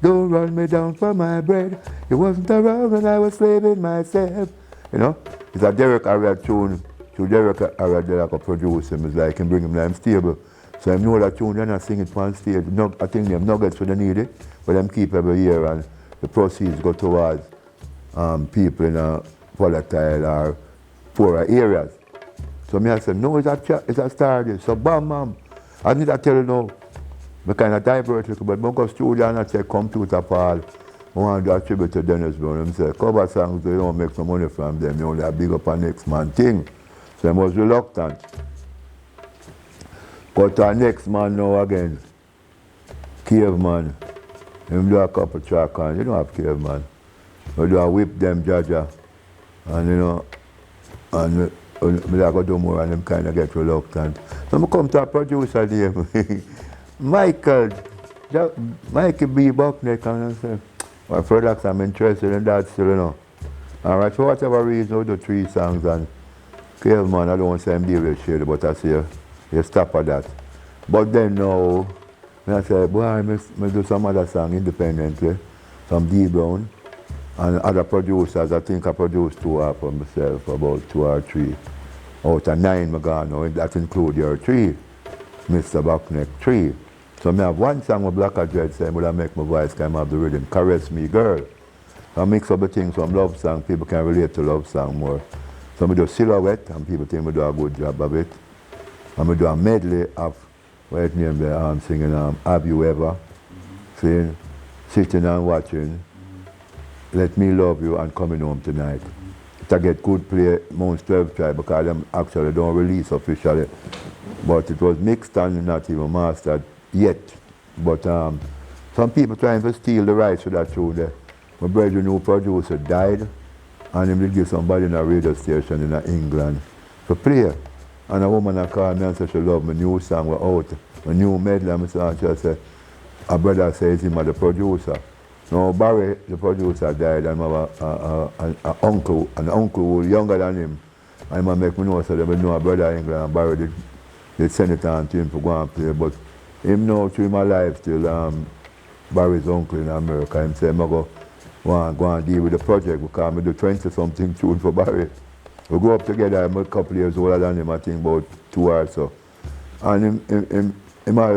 Speaker 2: Don't run me down for my bread. It wasn't around when I was slaving myself. You know, it's a Derek Arad tune. To Derek Arad, like a producer, it's like him bring him like stable. So I know that tune, then I sing it on stage. I think them nuggets when they need it, but them keep every year and the proceeds go towards people in a volatile or poorer areas. So me I said, no, it's a star. So bam, bam. I need to tell you now, I kind of divert it, but I go studio and I say computer Paul. I want to do a tribute to Dennis Brown. I say, cover songs, they don't make some money from them. You only big up a next man thing. So I was reluctant. But our next man now again, Caveman. Him do a couple track on, you don't have Caveman. We do a whip them Jaja. And you know, and me I go do more and them kind of get reluctant. So I come to a producer name, Mikey B. Buckneck, and I say, well, products I'm interested in that still, you know. Alright, for whatever reason, we do 3 songs and Caveman, I don't want to say I'm David Shady, but I say, you stop at that. But then now, I say, boy, I do some other song independently, some D Brown, And other producers, I think I produced 2 albums myself, about 2 or 3. Out of 9 I got now, that include your 3, Mr. Buckneck 3. So I have one song with Black Dread saying, would I make my voice come have the rhythm, Caress Me Girl. I mix up the things from love song, people can relate to love song more. So I do Silhouette, and people think I do a good job of it. And I do a medley of, what it name there, singing Have You Ever, saying, Sitting and Watching, Let Me Love You, and Coming Home Tonight. It get good play amongst 12 Tribe because them actually don't release officially. But it was mixed and not even mastered yet. But some people trying to steal the rights to that tune there. My brother, new producer, died, and he did give somebody in a radio station in England to play. And a woman called me and said she loved my new song was out, my new medley, and she said, a brother says him as the producer. Now Barry, the producer, died, and I have an uncle who was younger than him. And he make me know, so they know a brother in England, and Barry did send it on to him to go and play. But him now through my life still, Barry's uncle in America, him say, I'm go and deal with the project because I do 20-something tune for Barry. We grew up together, I'm a couple years older than him, I think about 2 or so. And him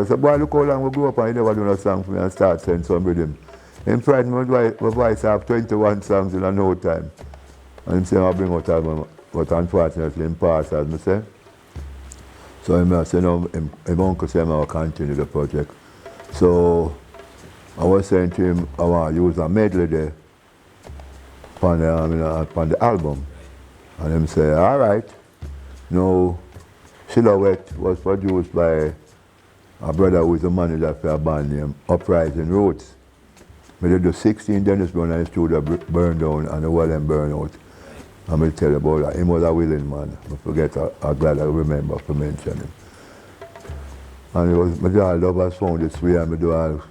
Speaker 2: said, boy, look how long we grew up and he never done a song for me and start saying some rhythm. Him frightened me, my voice have 21 songs in no time. And him say, I'll bring out album, but unfortunately him passed, as I say. So him say, no, him uncle said, I'll continue the project. So I was saying to him, I want to use a medley there upon the album. And him say, all right. Now, Silhouette was produced by a brother who is a manager for a band named Uprising Roots. We did the 16 Dennis Brown and his studio burned down and the wall and burned out. I'm going to tell you about that. He was a willing man. I forget, I'm glad I remember to mention him. And it was, my dad lovers found this way and I do all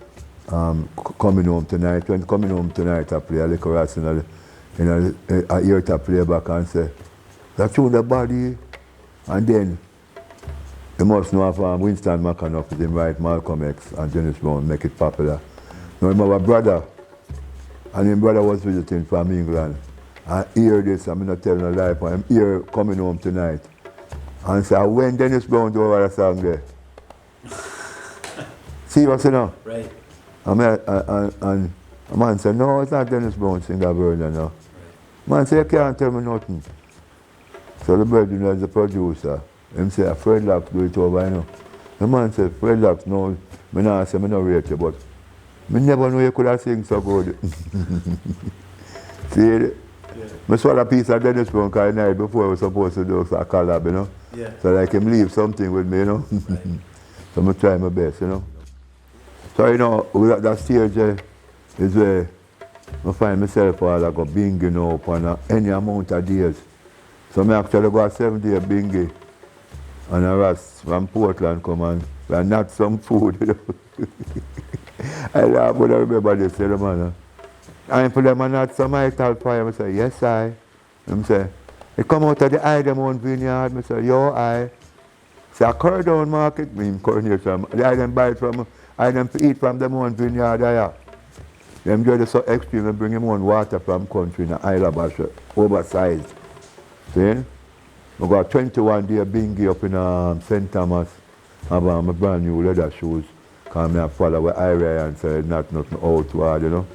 Speaker 2: Coming Home Tonight. When Coming Home Tonight, I play a little rats in a ear to play back and say, that tune the body. And then, you must know if Winston McAnuff is him right, Malcolm X and Dennis Brown make it popular. Now, him have a brother, and his brother was visiting from England. I hear this, I'm not telling a lie, but I'm here Coming Home Tonight. And say, when Dennis Brown do over a song there? See what you know?
Speaker 1: Right.
Speaker 2: And a man said, no, it's not Dennis Brown sing that version now. Right. Man said, you can't tell me nothing. So the brother is the producer. Him say, Fred Locke do it over, you know. The man said, Fred Locke, no, I not say I don't rate you, but I never know you could have sing so good. See it? Yeah. I swallow a piece of Dennis Brown because the night before I was supposed to do a collab, you know. Yeah. So like him leave something with me, you know. Right. So I try my best, you know. So, you know, that stage is where I find myself while I go bingy now upon any amount of days. So I actually go a 7-day bingy and a Ras from Portland come and not some food, you know. I laugh when I remember this, you know, man. And for them and not some ital fire, I say, yes, I. And I say, they come out of the Idem vineyard, I say, yo, I. Say, a Cordon market, me coronation. The Idem buy it from, Idem eat from them own vineyard, yeah. Them do it so extreme, they bring him on water from country in the Isle of Basha, oversized. See? I got 21 day bingy up in St. Thomas. I have my brand new leather shoes. Because I follow what Ira and say not nothing out too hard, you know.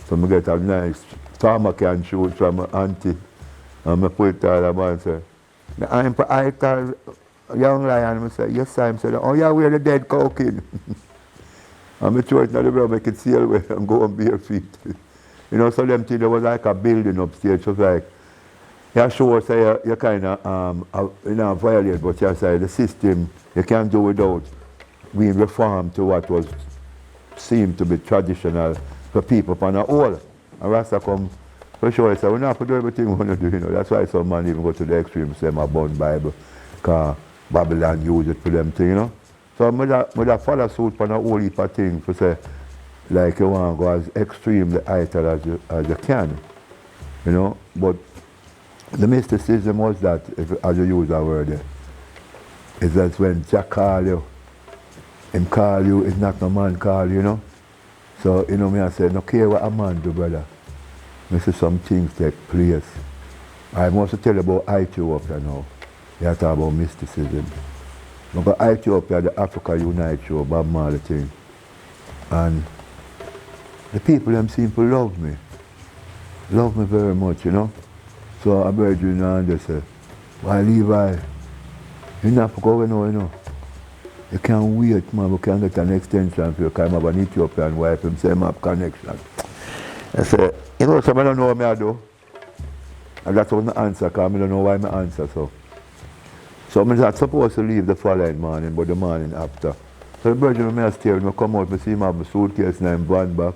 Speaker 2: So I get a nice farmer can shoes from my auntie. And I put it all about and say, I'm for Ital young lion. I say, yes, I'm saying, oh yeah, we're the dead cow kid. And I throw it in the ground, make it sail away and go on bare feet. You know, so them things, there was like a building upstairs, just like, you sure say you kind of you know, violate, but you say the system you can't do without being reformed to what was seemed to be traditional for people from the whole. And Rasta come for sure, say we don't have to do everything we want to do, you know. That's why some man even go to the extreme, say my born Bible, because Babylon use it for them thing, you know. So I follow suit for the whole heap of things to say, like you want to go as extreme the ital as you can, you know. But the mysticism was that, as you use that word there, is that when Jack call you, him call you, it's not no man call you, you know. So, you know, me I say, no care what a man do, brother. I see some things take place. I must tell you about Ethiopia now. You talk about mysticism. Because Ethiopia, the Africa Unite show, Bob Marley thing. And the people them seem to love me. Love me very much, you know. So I beg you now and they say, why Levi? You not go now, you know. You can't wait, man. We can get an extension for you because I have an Ethiopian wife. Him say I have connection. I say, you know, so I don't know what I do. And that's what my answer, because I don't know why my answer so. So I'm not supposed to leave the following morning, but the morning after. So the brother may stay, when I come out, I see him have a suitcase and I'm van back.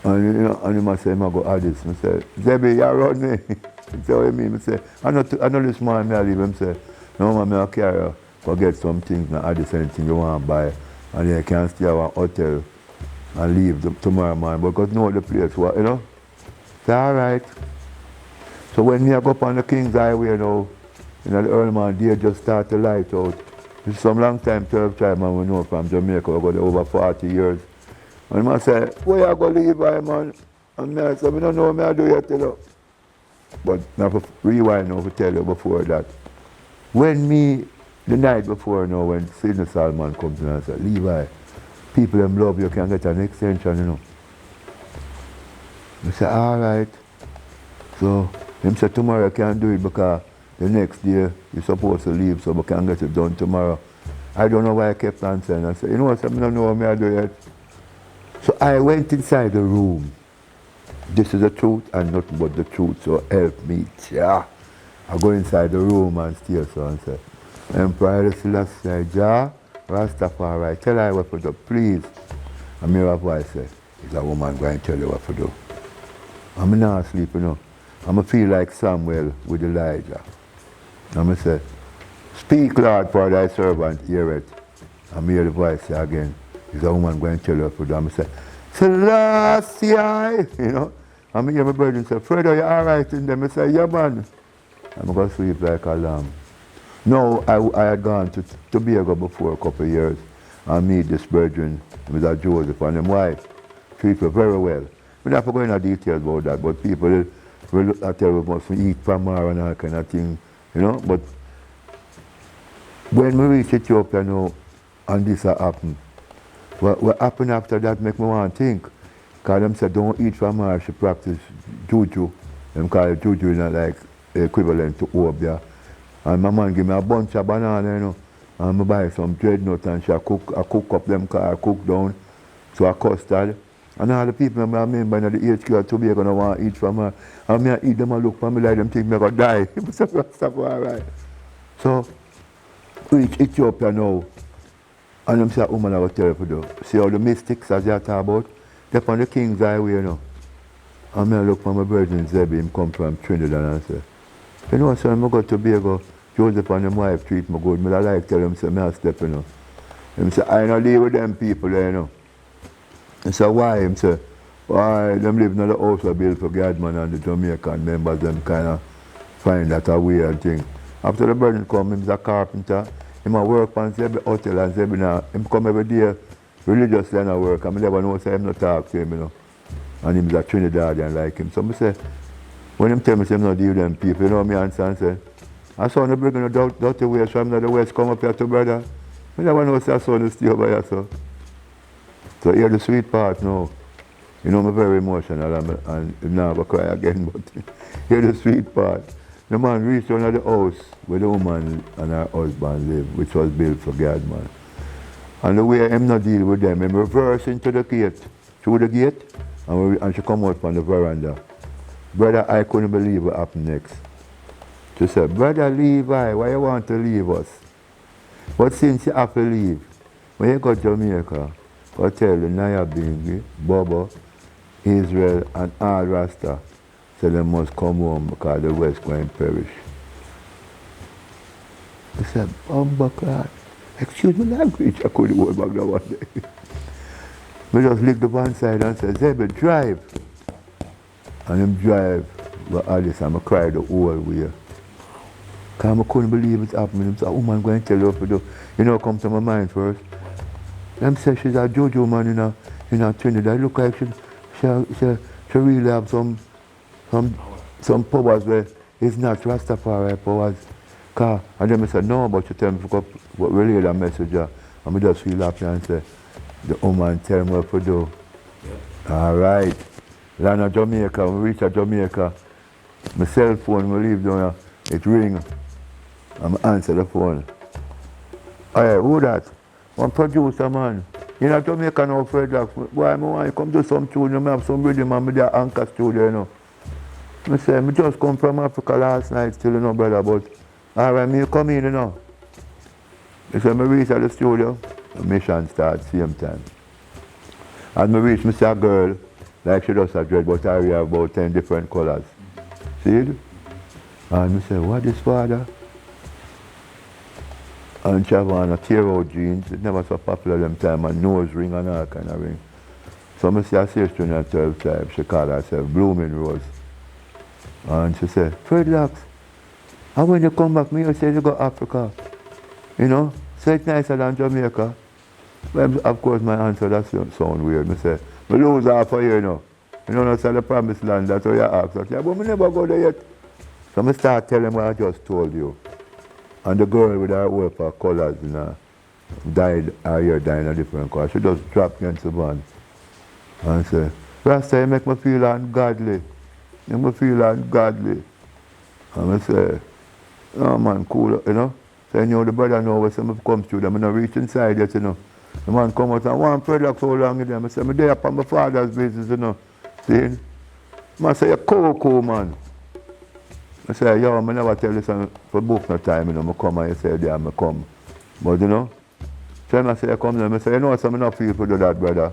Speaker 2: And you know, and he must say, I go Addis. I say, Zebby, you around me? He say, what you mean? I say, I know this man, I leave him. Say, no man, I carry you, go get some things, and Addis, anything you want to buy. And then you can stay at a hotel and leave tomorrow morning. Because know the place, what, you know? Say, all right. So when me I go up on the King's Highway now, you know, the early man, they just start to light out. It's some long time, 12 time, man, we know from Jamaica, we got there over 40 years. And I say, where you go leave by, man? And I say, I don't know what I do yet, you know. But I have to rewind now to tell you before that. When me, the night before now, when Sidney Salman comes in and said, Levi, people them love you, can get an extension, you know. I say, all right. So, him say, tomorrow I can't do it because the next day you're supposed to leave, so we can get it done tomorrow. I don't know why I kept answering. I said, you know what, I don't know what I do yet. So I went inside the room. This is the truth and nothing but the truth, so help me. Yeah. I go inside the room and stay so and say, Emperor Selassie, Jah, Rastafari, tell her what to do, please. And me have voice say, is a woman going to tell you what to do? I'm not asleep, you know. I'm feel like Samuel with Elijah. And I say, speak, Lord, for thy servant, hear it. And I hear the voice say again, is a woman going to tell you what to do? And I say, Selassie, you know. And I hear my brother say, Fred, are you all right in them? I say, yeah, man. I'm going to sleep like a lamb. No, I had gone to Tobago before a couple of years and meet this brethren, Mr. Joseph and his wife. Treat her very well. We don't have to go into details about that, but people will look at her, we must eat from her and that kind of thing, you know. But when we reach Ethiopia now and this happened, what happened after that make me want to think. Because them say don't eat from her, she practice juju. Them call it juju, you know, like equivalent to obia. And my man give me a bunch of banana, you know, and I buy some dreadnought and I cook up them, I cook down to a custard. And all the people I remember in the HQ at Tobago don't want to eat from her. And I eat them and look for me like them think I'm going to die. Rastafari. So, we reach Ethiopia now. And them say, a woman I will tell you to do. See how the mystics, as you talk about, they're on the King's Highway, you know. And I look for my brother Zebby, him come from Trinidad and I say, you know, son, I go to Tobago, Joseph and his wife treat me good. I like tell them, say, I step, you know. Him say, I don't live with them people there, you know. I say, why? Him say, why? Them live in the house I built for Godman and the Jamaican members, them kind of find that a weird thing. After the brother come, he's a carpenter. He work on every hotel and every now. He come every day religiously and work. I never know say him not talk to him, you know. And he's a Trinidadian like him. So I say, when him tell me say him not deal with them people, you know me answer and say, I saw him bringing a dirty waste from the west come up here to brother. I never know say I saw him stay over here, so. So hear the sweet part now. You know, I'm very emotional and now I'm cry again, but hear the sweet part. The man reached under the house where the woman and her husband live, which was built for God, man. And the way him not deal with them, him reverse into the gate, through the gate, and she come out from the veranda. Brother, I couldn't believe what happened next. She said, Brother Levi, why you want to leave us? But since you have to leave, when you go to Jamaica, go tell the Naya Bingi, Bobo, Israel, and all Rasta, so they must come home because the West going to perish. I said, Bumbaclad, excuse my language, I couldn't hold back that one day. We just licked the one side and said, Zebby, drive. And him drive with Alice and I cried the whole way. Because I couldn't believe it happened. Him said, woman going to tell you what to do. You know, come to my mind first. Them say she's a Jojo man in a Trinidad. Look like she to really have some powers where it's not Rastafari powers. And then I said, no, but you tell me to relay that message. And I just feel happy and say, the woman tell me what to do. Yep. All right. Land of Jamaica, we reach Jamaica. My cell phone, we leave down here, it ring. And I answer the phone. Hey, who that? One producer, man. You know Jamaica now, Fred Locks. Why, I want to come do some tune, I have some rhythm and I there anchor studio, you know. I say, I just come from Africa last night still, you know, brother, but all right, me come in, you know. I say, I reach at the studio, the mission starts same time. As I reach, I see a girl, like she does a dread, but I have about 10 different colors. See it? And I say, what is father? And she have on a tear-out jeans, it never so popular them time, and nose ring and all kind of ring. So I see a sister in her 12 times, she called herself Blooming Rose. And she said, Fred Locks, and when you come back, me you say you go to Africa. You know, so it's nicer than Jamaica. Well, of course my answer that sound weird. I say, I lose half a year now. You know, that's the promised land, that's how you ask. I say, but I never go there yet. So I start telling what I just told you. And the girl with her work for colours, you know, died, her hair dying a different colour. She just dropped against the van. And say, Rasta, you make me feel ungodly. You make me feel ungodly. And I say, oh man, cool, you know. So you know the brother know when some come through them, I don't reach inside yet, you know. The man come out and one Fred Locks so long with them. I say, I'm there upon my father's business, you know. See? Man say, you're cool, man. I say, yo, I never tell you something for book no time, you know, I come and you say, yeah, I come. But you know, so I say, I come there, I say, you know, some enough people do that, brother.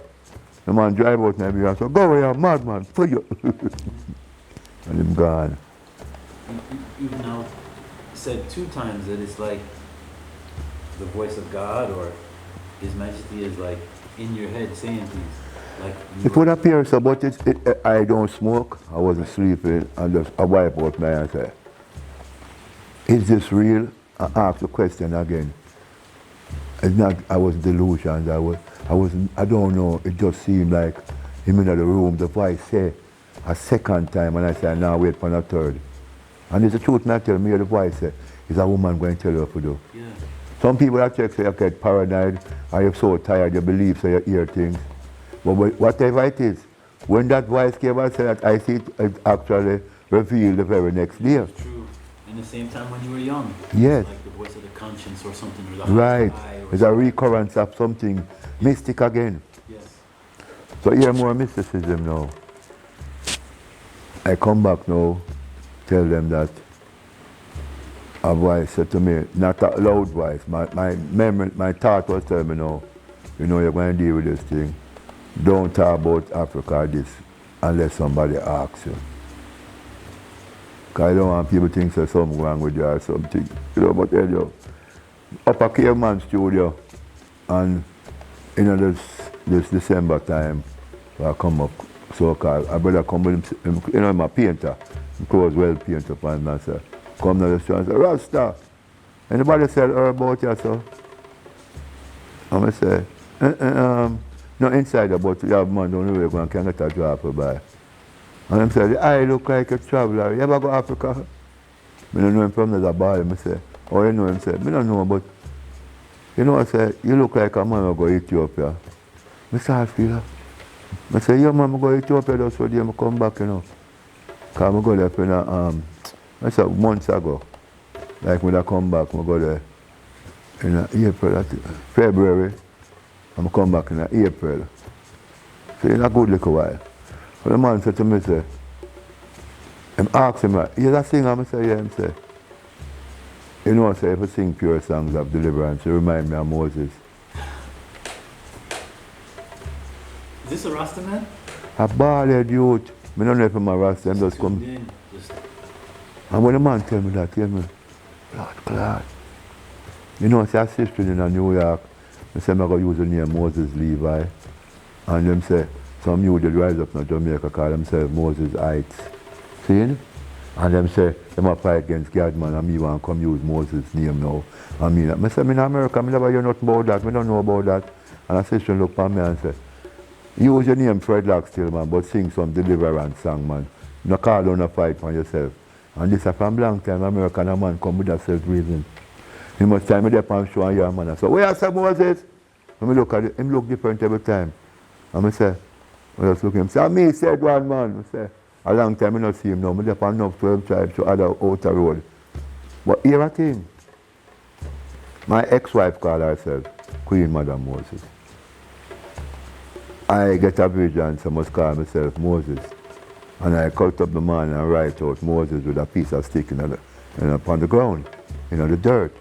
Speaker 2: The man drive out and I say, go away, madman, for you. And him gone.
Speaker 1: You've now said 2 times that it's like the voice of God or His Majesty is like in your head saying things. Like
Speaker 2: it would appear so, but I don't smoke, I wasn't sleeping, and just I wipe out my hand and say, is this real? I ask the question again. It's not, I was delusional, I don't know, it just seemed like him in the room, the voice say a second time, and I say, now wait for a third. And it's the truth not tell me, the voice say, is a woman going to tell you what to do? Yeah. Some people that check say you get paranoid, or you're so tired, you believe, so you hear things. But whatever it is, when that voice came and said that, I see it actually revealed the very next day.
Speaker 1: It's true. In the same time when you were young.
Speaker 2: Yes.
Speaker 1: Like the voice of the conscience or something. Or the
Speaker 2: right. It's a recurrence of something mystic again.
Speaker 1: Yes.
Speaker 2: So hear more mysticism now. I come back now, tell them that a voice said to me, not a loud voice, my memory, my thought was telling me now, you know you're going to deal with this thing. Don't talk about Africa or this unless somebody asks you. Because I don't want people to think there's something wrong with you or something. You know, but tell you, Upper Caveman studio, and you know this December time, I come up, so-called, a brother come with him, you know, I'm a painter, he close well painter for him, and say, come to the studio and say, Rasta, anybody said about you, so? And I say, no inside about you have man down the way and can get a job by. And I said, I look like a traveler. You ever go to Africa? I don't know him from the bar. I say, oh, you know him? I say, I don't know, but you know, I say, you look like a man who go to Ethiopia. I say, I feel that. I say, yeah, man, I go to Ethiopia just for them, I come back, you know. Because I go there for, I said, months ago. Like when I come back, I go there in April, February. I'm come back in April. So in a good little while. So the man said to me, say, I'm asking him, you that singer? I say, yeah, I say. You know, I say, if I sing pure songs of deliverance, it remind me of Moses.
Speaker 1: Is this a Rasta man?
Speaker 2: A bald-head youth. I don't know if I'm a Rasta, I'm just come. And when the man tell me that, tell me, Lord God. You know, I say, a sister in New York, I say, I'm going to use the name Moses Levi. And them say, some youth that rise up in Jamaica call themselves Moses Heights. See? And them say, them a fight against God, man, and me want to come use Moses' name now. I mean, I say, in America, I never hear nothing about that, I don't know about that. And a sister look at me and say, Use your name Fredlock still, man, but sing some deliverance song, man. No call on a fight for yourself. And this is from long time, American man come with that self-reason. He must time me there and show you, man. So, where are Moses? And me look at it, him look different every time. And I say, I just look at him, say, me said one man. I say, a long time I don't see him now. I there enough 12 tribes to other outer road. But here a thing. My ex-wife called herself Queen Madam Moses. I get a vision, so I must call myself Moses. And I cut up the man and write out Moses with a piece of stick upon the ground, the dirt.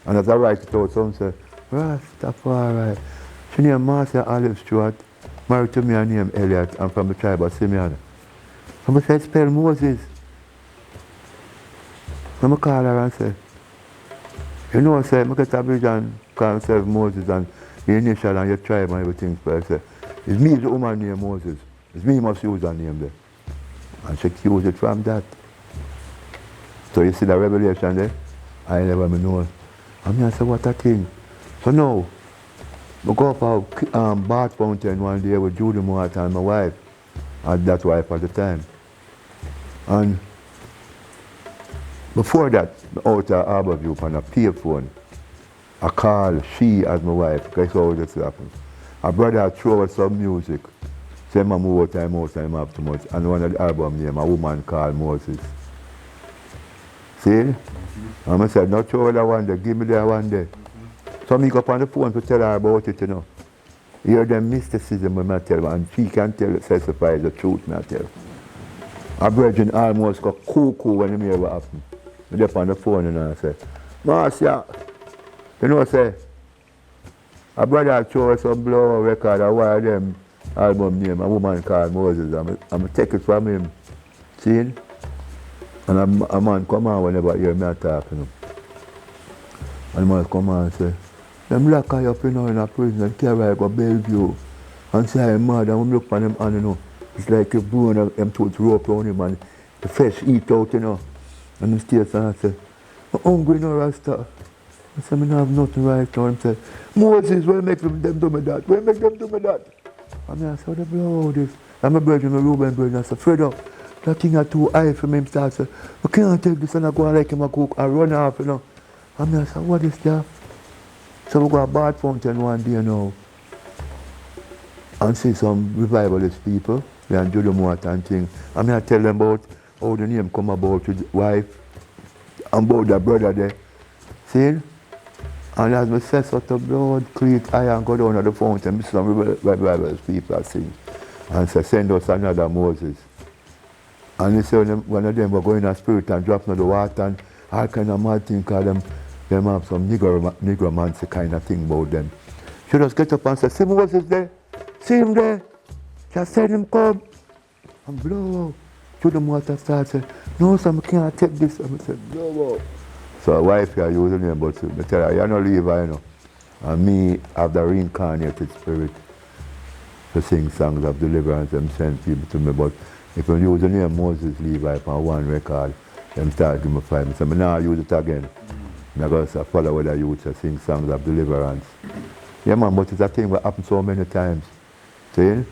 Speaker 2: And as I write it out, someone said, Rastafari. She named Marcia Olive Stewart, married to me and named Elliot, and from the tribe of Simeon. And I said, spell Moses. And I call her and say, I say, I get a vision, call myself Moses, and your initial and your tribe and everything. But I say, it's me the woman named Moses. It's me must use her name there. And she used it from that. So you see the revelation there? I never know. And I said, what a thing. So now, I go up a bath fountain one day with Judy Moat and my wife, and that wife at the time. And before that, out of Harborview on a payphone, I call she as my wife. Guess how this happened? A brother throw us some music. Say, I move time up too much. And one of the album name, a woman called Moses. See? And I said, not throw that one day, give me that one day. So I go up on the phone to tell her about it, Hear them mysticism when I tell her, and she can testify the truth, I tell her. A virgin almost got cuckoo when he hear what happened. I get on the phone and I say, Marcia, say, a brother throw us some blow record, a one of them album name, a woman called Moses. I'm going to take it from him. See? And a man come on whenever hear me talking. And the man come on and say, them lock her up in a prison and carry her to Bellevue. And say I'm mad, and when I look on him and it's like a bone them tooth rope around him and the flesh eat out, And he stays and I say, I'm hungry now, Rasta. I say, I don't have nothing right now. He say, Moses, why make them do me that? Why make them do me that? And I say, what the blow this? And my brother, my Reuben brother, I say, Fred up. That thing are too high for me. I say, I can't take this and I go and like him a cook and run off, And I say, what is that? So we go to Bath Fountain one day now and see some revivalist people, and do the water and thing. And I tell them about how the name come about with the wife and about the brother there. See? And as I said, sort of blood, create iron, go down to the fountain, some revivalist people are sing. And say, send us another Moses. And they say one of them were going in spirit and dropping on the water and all kind of mad thing called them have some negromancy kind of thing about them. She just get up and say, see Moses there? See him there? Just send him come. And blow out. To the water start say, no sir, I can't take this. And I said, blow out. So a wife here using him, but I tell her, you're not leave her, And me have the reincarnated spirit to sing songs of deliverance and send people to me. But if you use the name Moses Levi on one record, them start giving me 5. I say, I now use it again. I'm going to follow what I use to sing songs of deliverance. Yeah man, but it's a thing that happens so many times. See?